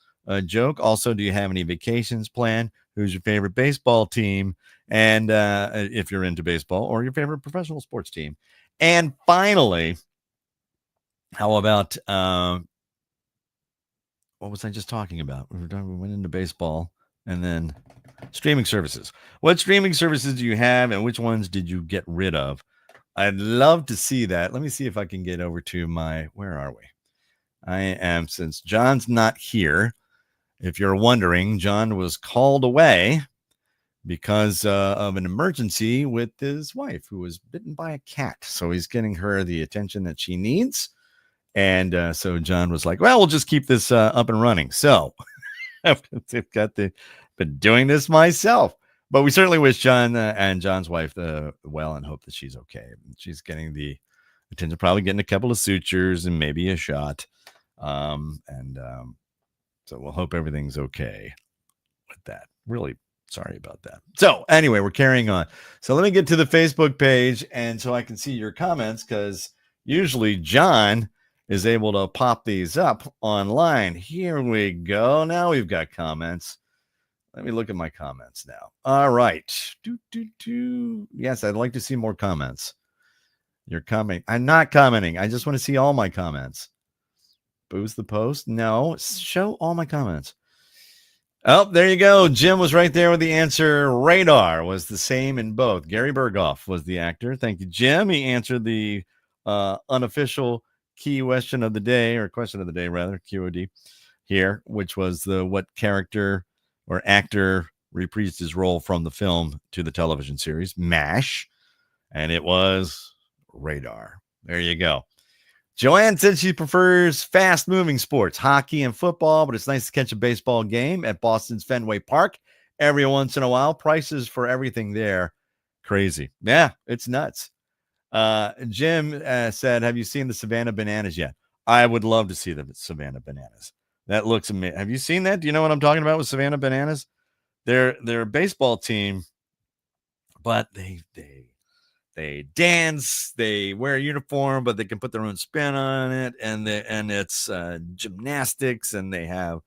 joke. Also, do you have any vacations planned? Who's your favorite baseball team? And if you're into baseball, or your favorite professional sports team. And finally, how about what was I just talking about? We went into baseball and then streaming services. What streaming services do you have, and which ones did you get rid of? I'd love to see that. Let me see if I can get over to where are we? I am, since John's not here. If you're wondering, John was called away because of an emergency with his wife, who was bitten by a cat. So he's getting her the attention that she needs. And so John was like, well, we'll just keep this up and running. So I've been doing this myself. But we certainly wish John and John's wife well, and hope that she's okay. She's getting the attention, probably getting a couple of sutures and maybe a shot. So we'll hope everything's okay with that. Really sorry about that. So anyway, we're carrying on. So let me get to the Facebook page, and so I can see your comments, because usually John is able to pop these up online. Here we go. Now we've got comments. Let me look at my comments now. All right. Yes, I'd like to see more comments. You're commenting. I'm not commenting. I just want to see all my comments. Boost the post? No. Show all my comments. Oh, there you go. Jim was right there with the answer. Radar was the same in both. Gary Berghoff was the actor. Thank you, Jim. He answered the unofficial key question of the day, or question of the day, rather, QOD here, which was what character or actor reprised his role from the film to the television series, MASH. And it was Radar. There you go. Joanne said she prefers fast-moving sports, hockey and football, but it's nice to catch a baseball game at Boston's Fenway Park every once in a while. Prices for everything there, crazy. Yeah, it's nuts. Jim said, have you seen the Savannah Bananas yet? I would love to see the Savannah Bananas. That looks amazing. Have you seen that? Do you know what I'm talking about with Savannah Bananas? They're a baseball team, but they dance, they wear a uniform, but they can put their own spin on it, and it's gymnastics, and they have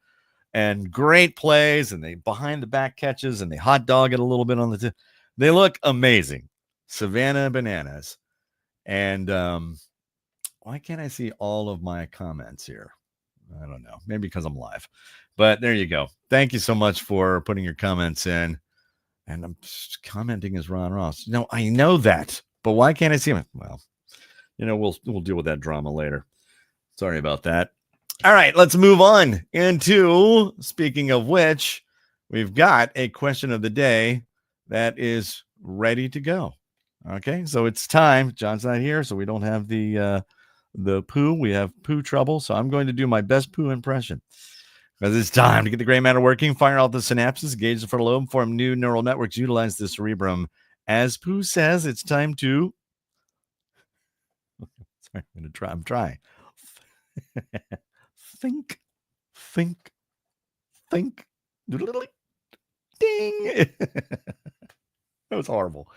great plays, and they behind the back catches, and they hot dog it a little bit on the they look amazing. Savannah Bananas. And why can't I see all of my comments here? I don't know. Maybe because I'm live. But there you go. Thank you so much for putting your comments in. And I'm commenting as Ron Ross. No, I know that, but why can't I see him? Well, we'll deal with that drama later. Sorry about that. All right, let's move on into, speaking of which, we've got a question of the day that is ready to go. Okay, so it's time. John's not here, so we don't have the poo. We have poo trouble, so I'm going to do my best poo impression. Because it's time to get the gray matter working, fire out the synapses, engage the frontal lobe, form new neural networks, utilize the cerebrum. As Pooh says, it's time to... Sorry, I'm trying. Think. Ding. That was horrible.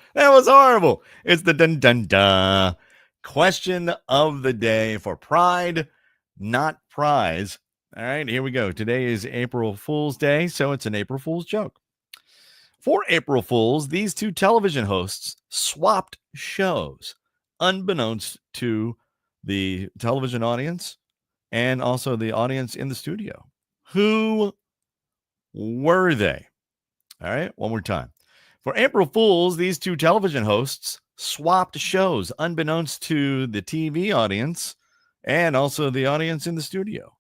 It's the dun-dun-dun question of the day for pride, not prize. All right, here we go. Today is April Fool's Day, so it's an April Fool's joke. For April Fools, these two television hosts swapped shows, unbeknownst to the television audience and also the audience in the studio. Who were they? All right, one more time. For April Fools, these two television hosts swapped shows, unbeknownst to the TV audience and also the audience in the studio.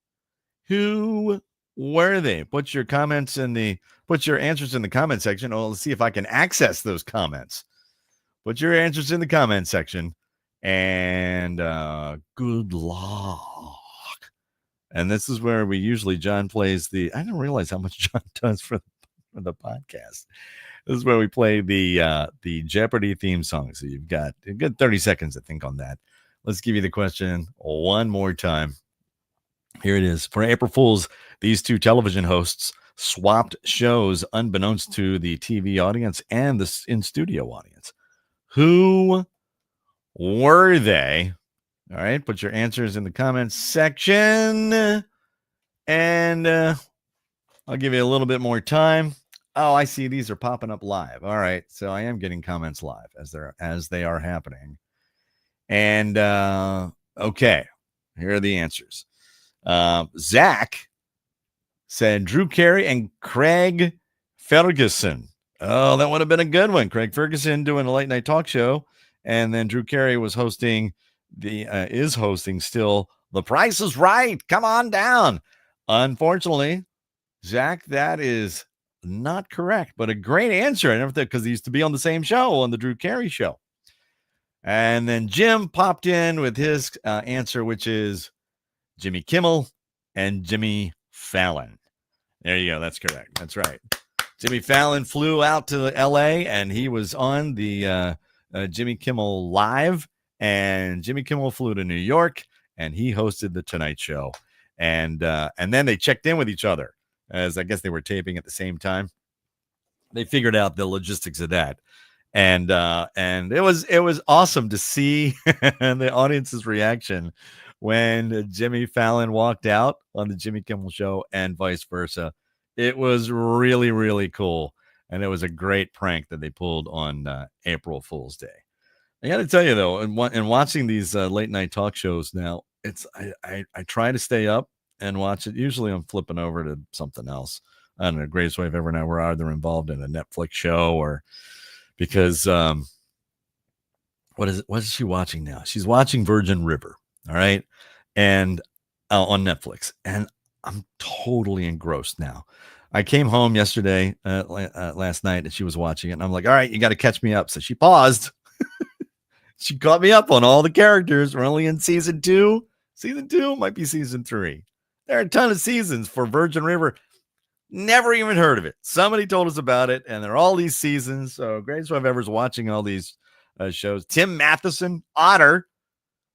Who were they? Put your answers in the comment section. Oh, let's see if I can access those comments. Put your answers in the comment section, and good luck. And this is where John plays I didn't realize how much John does for the podcast. This is where we play the Jeopardy theme song. So you've got a good 30 seconds to think on that. Let's give you the question one more time. Here it is. For April Fools, these two television hosts swapped shows unbeknownst to the TV audience and the in-studio audience. Who were they? All right, put your answers in the comments section. And I'll give you a little bit more time. Oh, I see these are popping up live. All right. So I am getting comments live as they are happening. And okay, here are the answers. Zach said Drew Carey and Craig Ferguson. Oh, that would have been a good one. Craig Ferguson doing a late night talk show, and then Drew Carey was hosting is hosting still The Price is Right. Come on down. Unfortunately, Zach, that is not correct, but a great answer. I never thought, because he used to be on the same show, on the Drew Carey show. And then Jim popped in with his answer, which is Jimmy Kimmel and Jimmy Fallon. There you go. That's correct. That's right. Jimmy Fallon flew out to LA and he was on the Jimmy Kimmel Live, and Jimmy Kimmel flew to New York and he hosted the Tonight Show. And then they checked in with each other, as I guess they were taping at the same time. They figured out the logistics of that. And it was awesome to see the audience's reaction when Jimmy Fallon walked out on the Jimmy Kimmel Show and vice versa. It was really, really cool. And it was a great prank that they pulled on April Fool's Day. I got to tell you, though, in watching these late night talk shows now, I try to stay up and watch it. Usually I'm flipping over to something else. I don't know, Greatest Wave Ever Now. We're either involved in a Netflix show or because what is she watching now? She's watching Virgin River. All right. And on Netflix. And I'm totally engrossed now. I came home yesterday, last night, and she was watching it. And I'm like, all right, you got to catch me up. So she paused. She caught me up on all the characters. We're only in season 2. Season 2 might be season 3. There are a ton of seasons for Virgin River. Never even heard of it. Somebody told us about it, and there are all these seasons. So Greatest Wave Ever's watching all these shows. Tim Matheson, Otter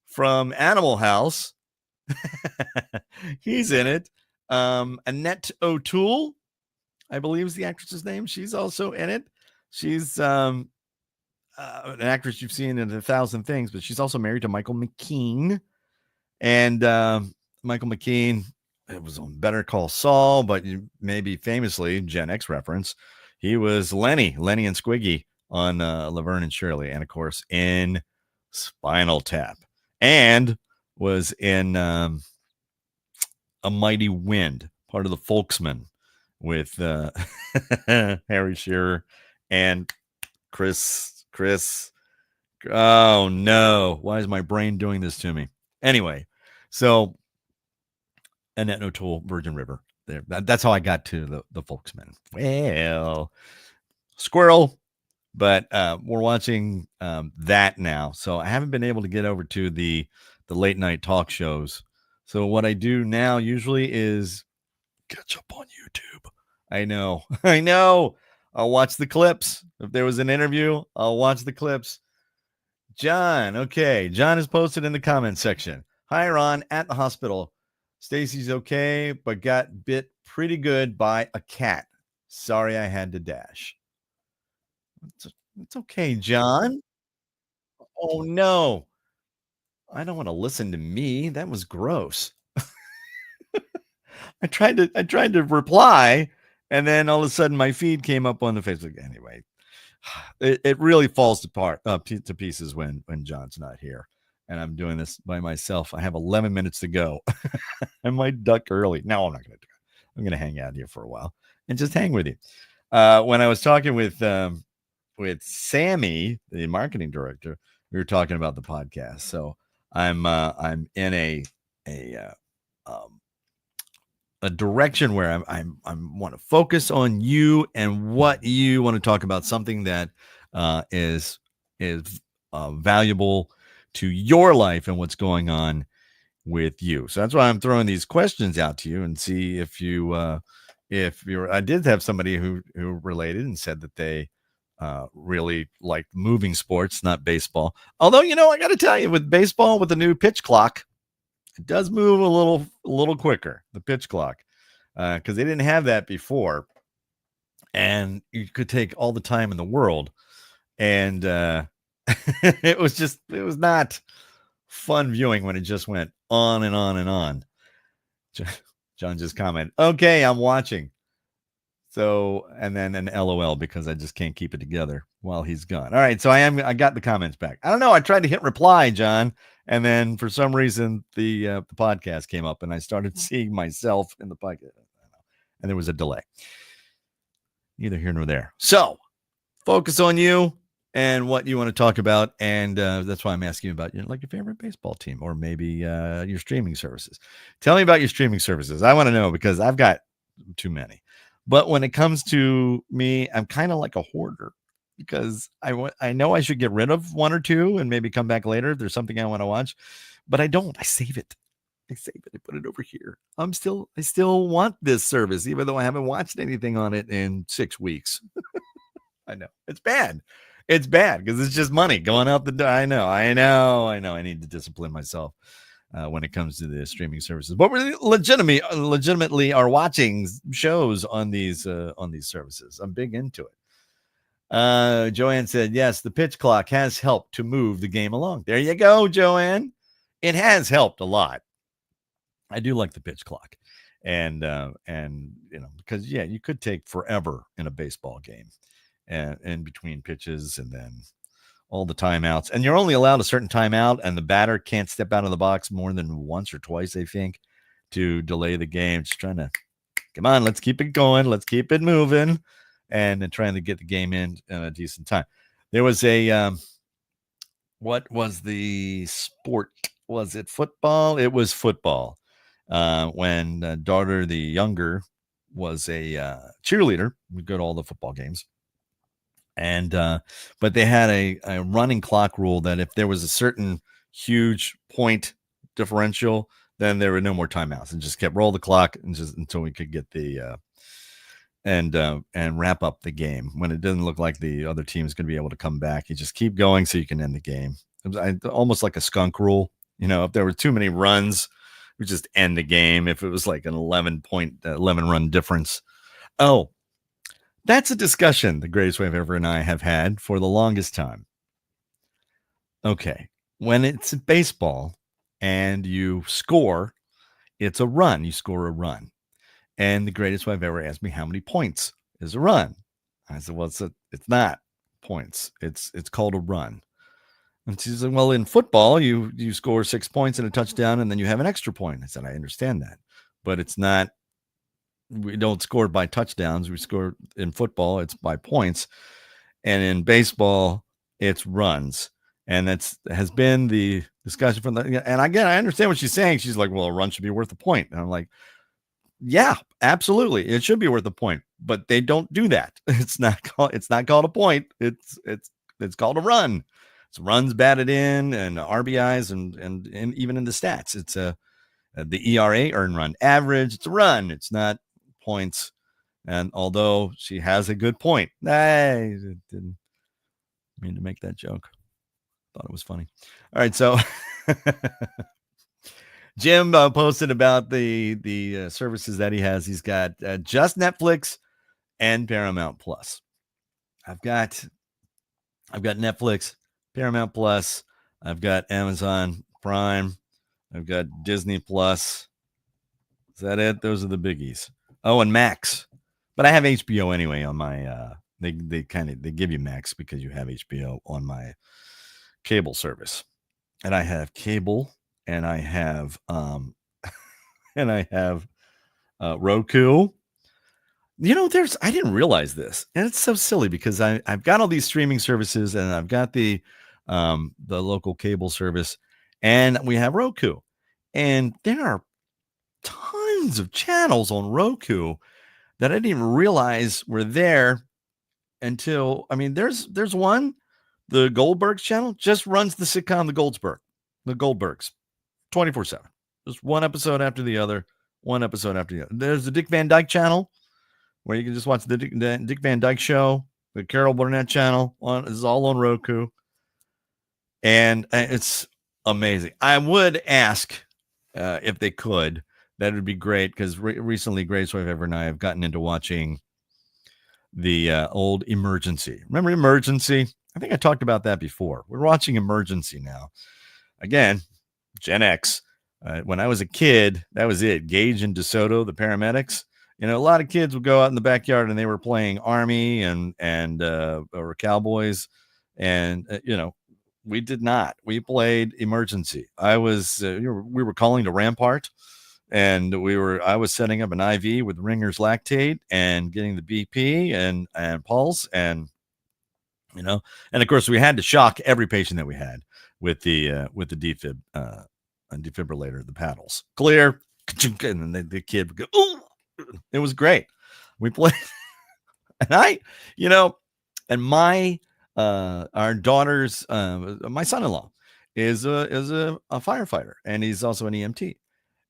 from Animal House. He's in it. Annette O'Toole, I believe is the actress's name. She's also in it. She's an actress you've seen in 1,000 things, but she's also married to Michael McKean. And Michael McKean, it was on Better Call Saul, but maybe famously, Gen X reference, he was Lenny and Squiggy on Laverne and Shirley, and of course in Spinal Tap, and was in A Mighty Wind, part of the Folksmen with Harry Shearer and Chris. Oh no, why is my brain doing this to me? Anyway, so Annette O'Toole, Virgin River. There, that's how I got to the Folksmen. Well, squirrel, but we're watching that now. So I haven't been able to get over to the late night talk shows. So what I do now usually is catch up on YouTube. I know. I'll watch the clips. If there was an interview, I'll watch the clips. John, okay. John is posted in the comment section. Hi, Ron, at the hospital. Stacy's okay, but got bit pretty good by a cat. Sorry I had to dash. It's okay, John. Oh, no. I don't want to listen to me. That was gross. I tried to reply, and then all of a sudden my feed came up on the Facebook. Anyway, it really falls apart to pieces when John's not here, and I'm doing this by myself. I have 11 minutes to go. I might duck early. No, I'm not going to. I'm going to hang out here for a while and just hang with you. When I was talking with Sammy, the marketing director, we were talking about the podcast. So I'm in a direction where I want to focus on you and what you want to talk about, something that is valuable to your life and what's going on with you. So that's why I'm throwing these questions out to you and see if you're. I did have somebody who related and said that they really like moving sports, not baseball. Although, I got to tell you, with baseball, with the new pitch clock, it does move a little quicker, the pitch clock, because they didn't have that before, and you could take all the time in the world, and it was not fun viewing when it just went on and on and on. John just commented, okay, I'm watching. So, and then an LOL because I just can't keep it together while he's gone. All right. So I got the comments back. I don't know. I tried to hit reply, John. And then for some reason, the podcast came up and I started seeing myself in the podcast. And there was a delay. Neither here nor there. So focus on you and what you want to talk about. And that's why I'm asking you about your favorite baseball team or maybe your streaming services. Tell me about your streaming services. I want to know because I've got too many. But when it comes to me, I'm kind of like a hoarder because I know I should get rid of one or two and maybe come back later if there's something I want to watch, but I don't. I save it. I put it over here. I still want this service, even though I haven't watched anything on it in 6 weeks. I know it's bad. It's bad because it's just money going out the door. I know. I need to discipline myself when it comes to the streaming services, but we legitimately are watching shows on these services. I'm big into it. Joanne said, yes, the pitch clock has helped to move the game along. There you go, Joanne. It has helped a lot. I do like the pitch clock and because you could take forever in a baseball game and in between pitches and then all the timeouts, and you're only allowed a certain timeout, and the batter can't step out of the box more than once or twice, I think, to delay the game. Just trying to, come on, let's keep it going. Let's keep it moving. And then trying to get the game in a decent time. There was what was the sport? Was it football? It was football. When daughter, the younger, was a cheerleader. We go to all the football games. And but they had a running clock rule that if there was a certain huge point differential, then there were no more timeouts, and just kept roll the clock and just until we could get the and wrap up the game. When it didn't look like the other team is going to be able to come back, you just keep going so you can end the game. It was almost like a skunk rule. If there were too many runs, we just end the game. If it was like an 11 run difference. Oh, that's a discussion the Greatest Wave Ever and I have had for the longest time. Okay. When it's baseball and you score, it's a run. You score a run. And the Greatest Wave Ever asked me how many points is a run. I said, well, it's not points. It's called a run. And she said, well, in football, you score 6 points and a touchdown, and then you have an extra point. I said, I understand that. But it's not. We don't score by touchdowns. We score in football. It's by points. And in baseball, it's runs. And has been the discussion from and again, I understand what she's saying. She's like, well, a run should be worth a point. And I'm like, yeah, absolutely. It should be worth a point, but they don't do that. It's not called a point. It's called a run. It's runs batted in and RBIs and even in the stats. It's the ERA, earned run average. It's a run. It's not points. And although she has a good point, I didn't mean to make that joke. Thought it was funny. All right, so Jim posted about the services that he has. He's got just Netflix and Paramount Plus. I've got Netflix, Paramount Plus. I've got Amazon Prime. I've got Disney Plus. Is that it? Those are the biggies. Oh, and Max. But I have HBO anyway on my they give you Max because you have HBO on my cable service. And I have cable and I have Roku. I didn't realize this. And it's so silly because I've got all these streaming services and I've got the local cable service and we have Roku. And there are tons of channels on Roku that I didn't even realize were there until, there's one, the Goldbergs channel just runs the sitcom, the Goldbergs 24/7, just one episode after the other. There's the Dick Van Dyke channel where you can just watch the Dick Van Dyke show, the Carol Burnett channel is all on Roku. And it's amazing. I would ask if they could. That would be great because recently Greatest Wave Ever and I have gotten into watching the old Emergency. Remember Emergency? I think I talked about that before. We're watching Emergency now. Again, Gen X. When I was a kid, that was it. Gage and DeSoto, the paramedics. You know, a lot of kids would go out in the backyard and they were playing Army and or Cowboys, and we did not. We played Emergency. I was we were calling to Rampart, and I was setting up an IV with Ringer's lactate and getting the BP and pulse, and and of course we had to shock every patient that we had with the defib defibrillator, the paddles clear, and then the kid would go, ooh, it was great. We played, and and my our daughter's my son-in-law is a firefighter, and he's also an EMT,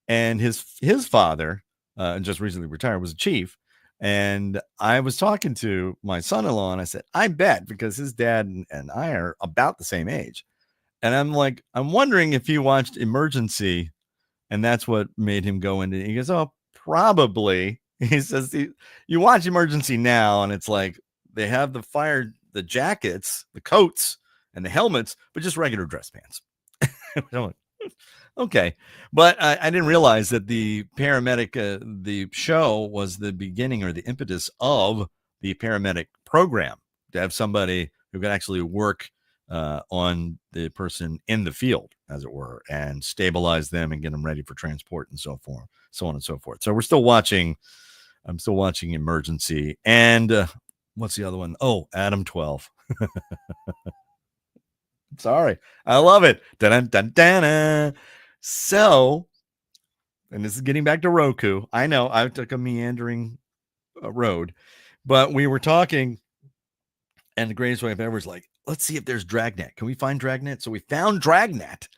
and his father just recently retired, was a chief. And I was talking to my son-in-law and I said, I bet, because his dad and I are about the same age, and I'm like, I'm wondering if he watched Emergency and that's what made him go into. He goes, oh, probably. He says, you watch Emergency now and it's like they have the jackets, the coats and the helmets, but just regular dress pants. Okay. But I didn't realize that the paramedic, the show was the beginning or the impetus of the paramedic program, to have somebody who could actually work on the person in the field, as it were, and stabilize them and get them ready for transport and so forth, so on and so forth. So I'm still watching Emergency. And what's the other one? Oh, Adam 12. Sorry. I love it. Dun-dun-dun-dun-dun. So, and this is getting back to Roku. I know I took a meandering road, but we were talking, and the greatest way I've ever is like, let's see if there's Dragnet. Can we find Dragnet? So we found Dragnet.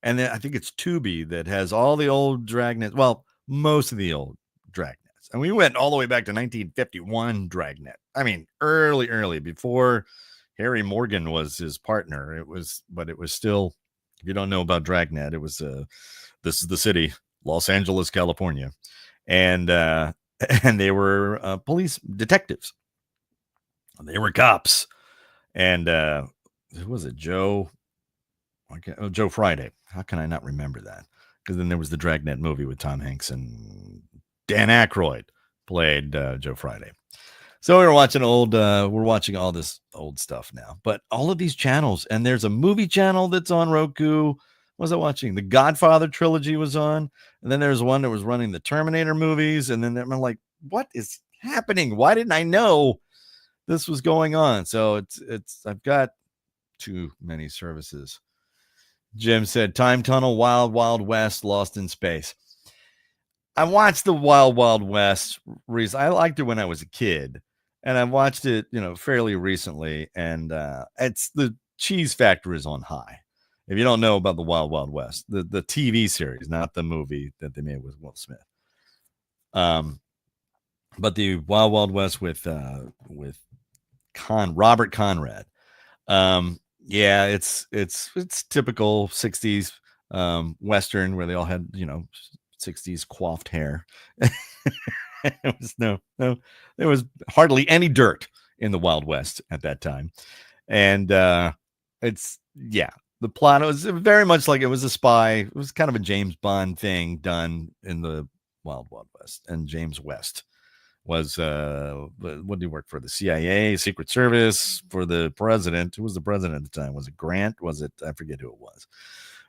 And then I think it's Tubi that has all the old Dragnet. Well, most of the old Dragnets. And we went all the way back to 1951 Dragnet. I mean, early, before Harry Morgan was his partner. But it was still, if you don't know about Dragnet, it was, this is the city, Los Angeles, California. And they were police detectives. They were cops. And who was it? Joe Friday. How can I not remember that? Because then there was the Dragnet movie with Tom Hanks, and Dan Aykroyd played Joe Friday. So we're watching all this old stuff now, but all of these channels, and there's a movie channel that's on Roku. What was I watching? The Godfather trilogy was on, and then there's one that was running the Terminator movies, and then I'm like, what is happening? Why didn't I know this was going on? So I've got too many services. Jim said, Time Tunnel, Wild Wild West, Lost in Space. I watched the Wild Wild West. I liked it when I was a kid, and I watched it, fairly recently. And it's the cheese factor is on high. If you don't know about the Wild Wild West, the TV series, not the movie that they made with Will Smith. But the Wild Wild West with Robert Conrad. Yeah, it's typical 60s Western, where they all had, 60s coiffed hair. There was hardly any dirt in the Wild West at that time. And the plot was very much like it was a spy. It was kind of a James Bond thing done in the Wild Wild West. And James West was what did he work for? The CIA, Secret Service, for the president. Who was the president at the time? Was it Grant? Was it? I forget who it was.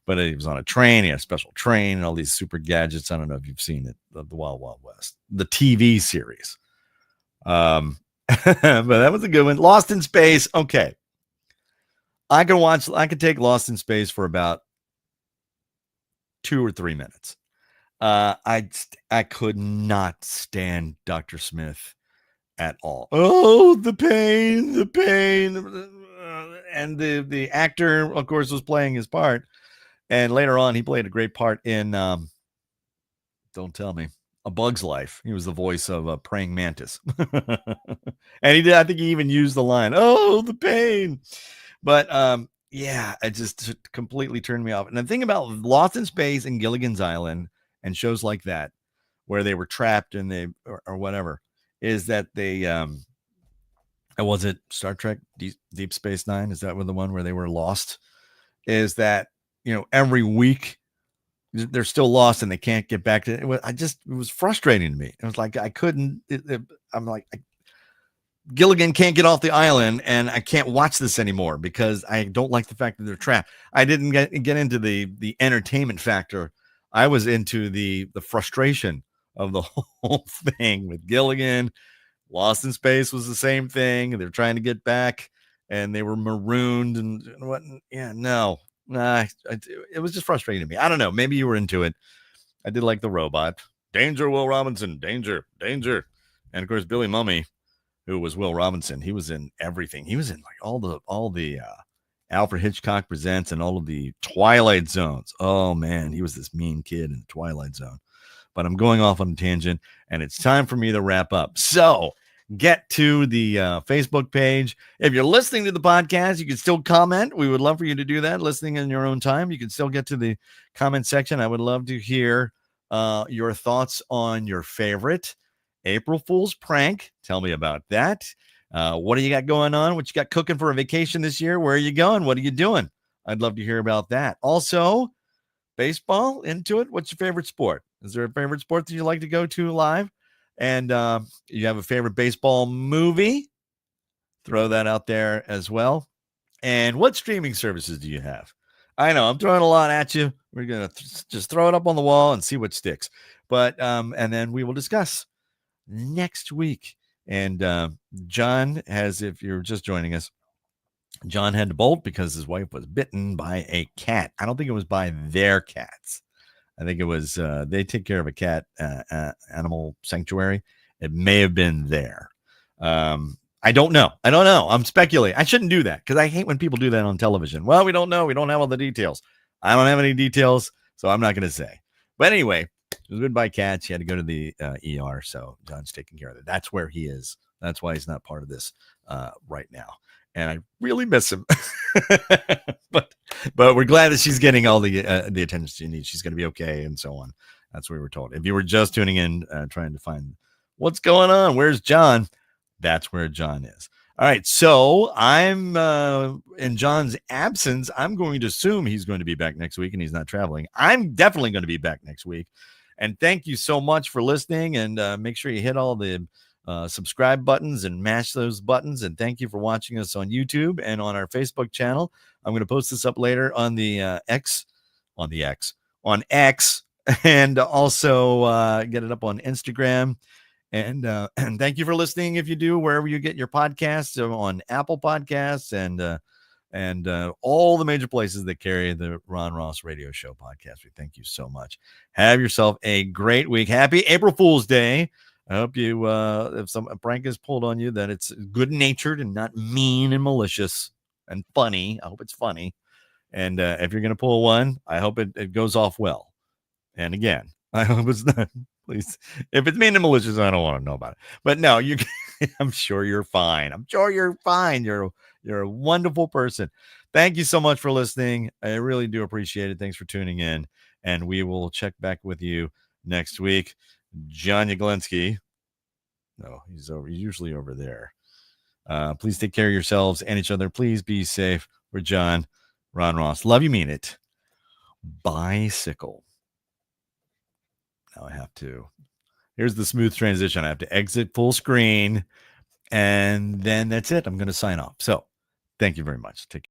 But he was on a train. He had a special train and all these super gadgets. I don't know if you've seen it, the Wild Wild West, the TV series. But that was a good one. Lost in Space. Okay. I could take Lost in Space for about 2 or 3 minutes. I could not stand Dr. Smith at all. Oh, the pain. And the actor, of course, was playing his part. And later on, he played a great part in, don't tell me, A Bug's Life. He was the voice of a praying mantis. And I think he even used the line, oh, the pain. But it just completely turned me off. And the thing about Lost in Space and Gilligan's Island and shows like that, where they were trapped and or whatever, is that they, was it Star Trek Deep Space Nine? Is that the one where they were lost? Is that, every week they're still lost and they can't get back to it. It was frustrating to me. It was like I couldn't. I'm like, Gilligan can't get off the island, and I can't watch this anymore because I don't like the fact that they're trapped. I didn't get into the entertainment factor. I was into the frustration of the whole thing with Gilligan. Lost in Space was the same thing. They're trying to get back, and they were marooned and what? Yeah, no, it was just frustrating to me. I don't know. Maybe you were into it. I did like the robot. Danger, Will Robinson. Danger, danger. And of course, Billy Mummy, who was Will Robinson. He was in everything. He was in like all the Alfred Hitchcock Presents and all of the Twilight Zones. Oh man, he was this mean kid in the Twilight Zone. But I'm going off on a tangent, and it's time for me to wrap up. So get to the Facebook page. If you're listening to the podcast, you can still comment. We would love for you to do that. Listening in your own time, you can still get to the comment section. I would love to hear your thoughts on your favorite April Fool's prank. Tell me about that. What do you got going on? What you got cooking for a vacation this year? Where are you going? What are you doing? I'd love to hear about that. Also, baseball, into it. What's your favorite sport? Is there a favorite sport that you like to go to live? And you have a favorite baseball movie? Throw that out there as well. And what streaming services do you have? I know I'm throwing a lot at you. We're going to just throw it up on the wall and see what sticks. But and then we will discuss next week. And John has, if you're just joining us, John had to bolt because his wife was bitten by a cat. I don't think it was by their cats. I think it was they take care of a cat animal sanctuary. It may have been there. I don't know. I'm speculating. I shouldn't do that because I hate when people do that on television. Well, we don't know. We don't have all the details. I don't have any details, so I'm not going to say. But anyway, she was bitten by a cat. She had to go to the ER, so John's taking care of it. That's where he is. That's why he's not part of this right now. And I really miss him. but we're glad that she's getting all the attention she needs. She's going to be okay, and so on. That's what we were told. If you were just tuning in, trying to find what's going on, where's John? That's where John is. All right, so I'm in John's absence. I'm going to assume he's going to be back next week, and he's not traveling. I'm definitely going to be back next week. And thank you so much for listening. And make sure you hit all the subscribe buttons and mash those buttons. And thank you for watching us on YouTube and on our Facebook channel. I'm going to post this up later on the X, and also get it up on Instagram. And thank you for listening. If you do, wherever you get your podcasts, on Apple Podcasts and all the major places that carry the Ron Ross Radio Show podcast. We thank you so much. Have yourself a great week. Happy April Fool's Day. I hope you, if some prank is pulled on you, that it's good-natured and not mean and malicious and funny. I hope it's funny. And if you're going to pull one, I hope it goes off well. And again, I hope it's not. Please, if it's mean and malicious, I don't want to know about it. But no, you. I'm sure you're fine. You're a wonderful person. Thank you so much for listening. I really do appreciate it. Thanks for tuning in, and we will check back with you next week. John Yaglinski. No, he's usually over there. Please take care of yourselves and each other. Please be safe. We're John, Ron Ross. Love you, mean it. Bicycle. Now I have to. Here's the smooth transition. I have to exit full screen, and then that's it. I'm going to sign off. So thank you very much. Take care.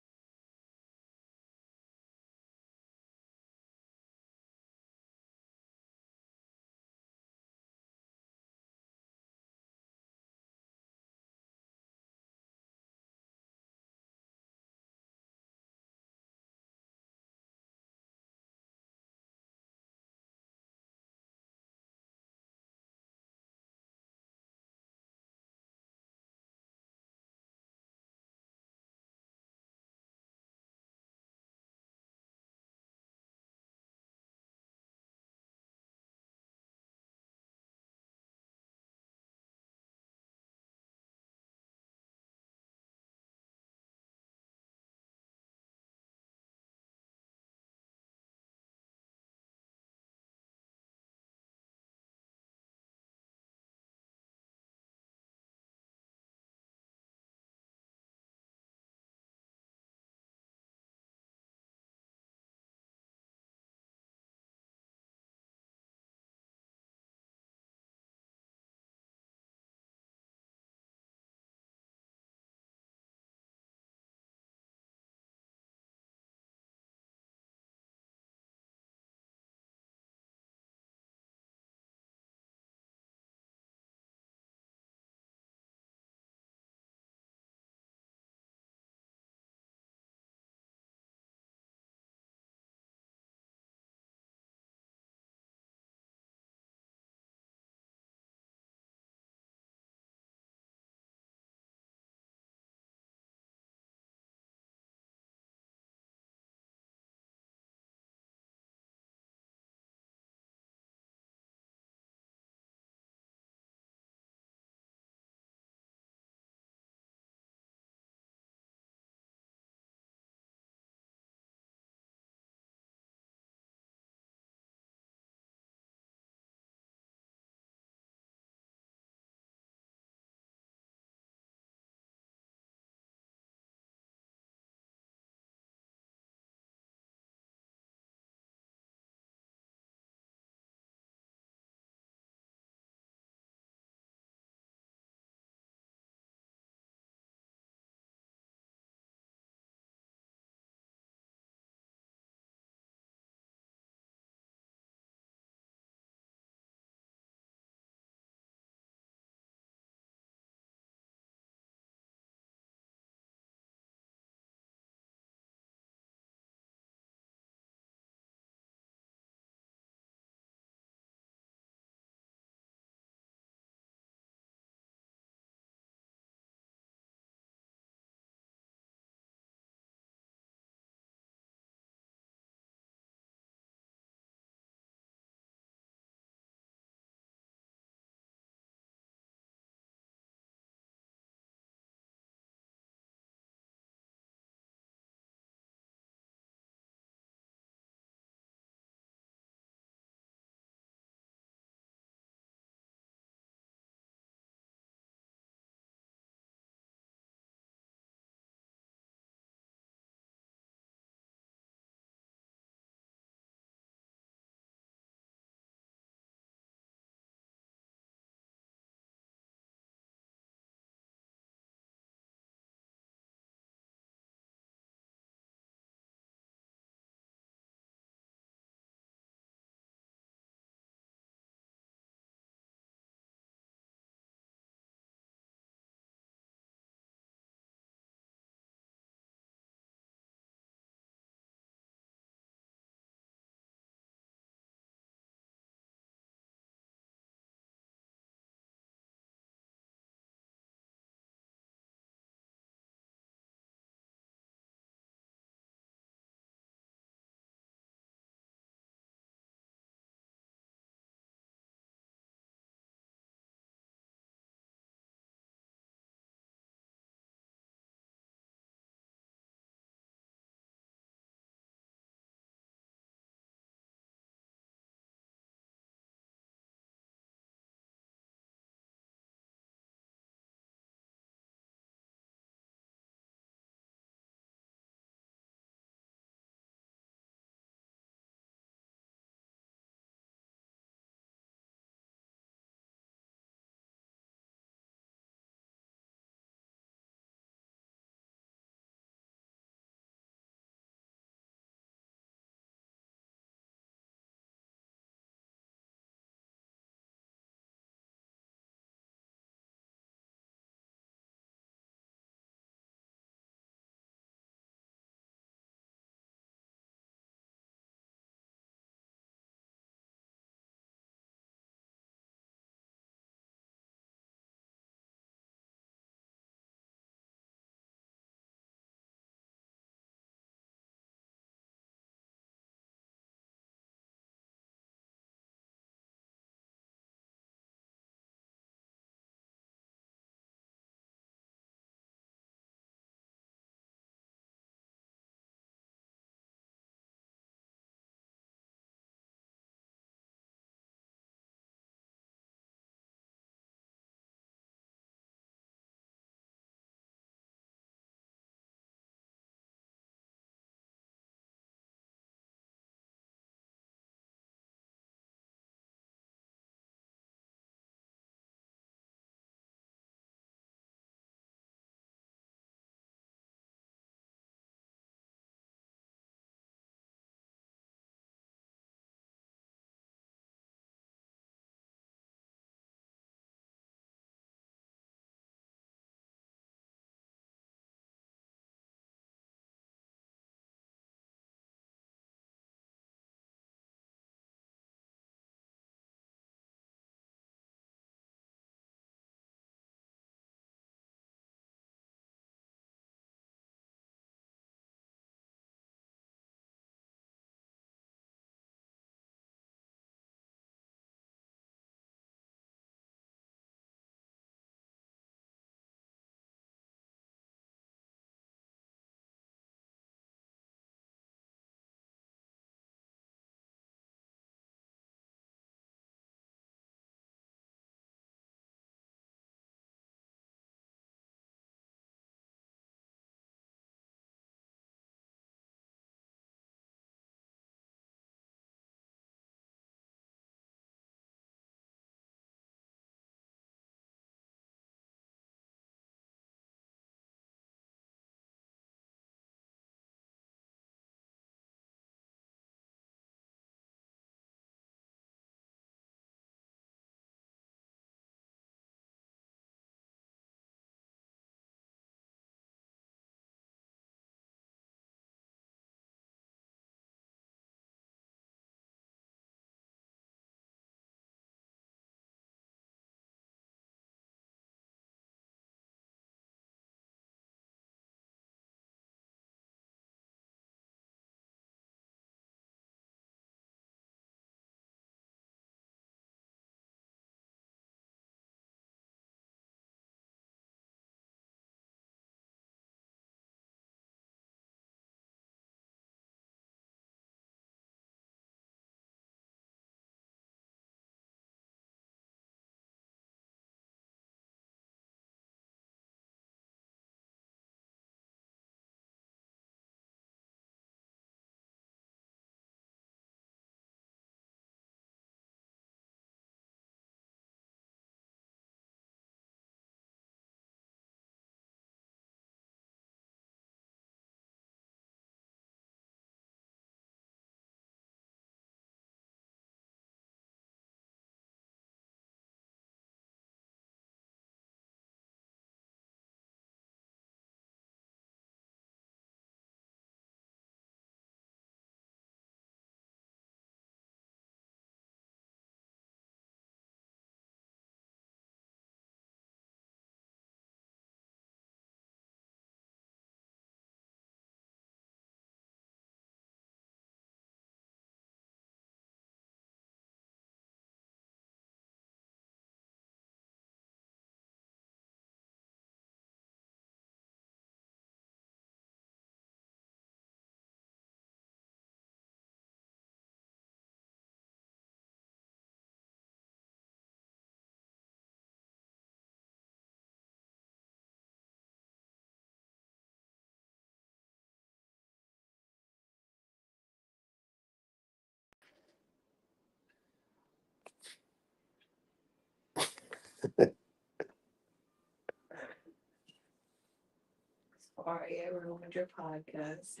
Sorry, I ruined your podcast.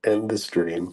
End the stream.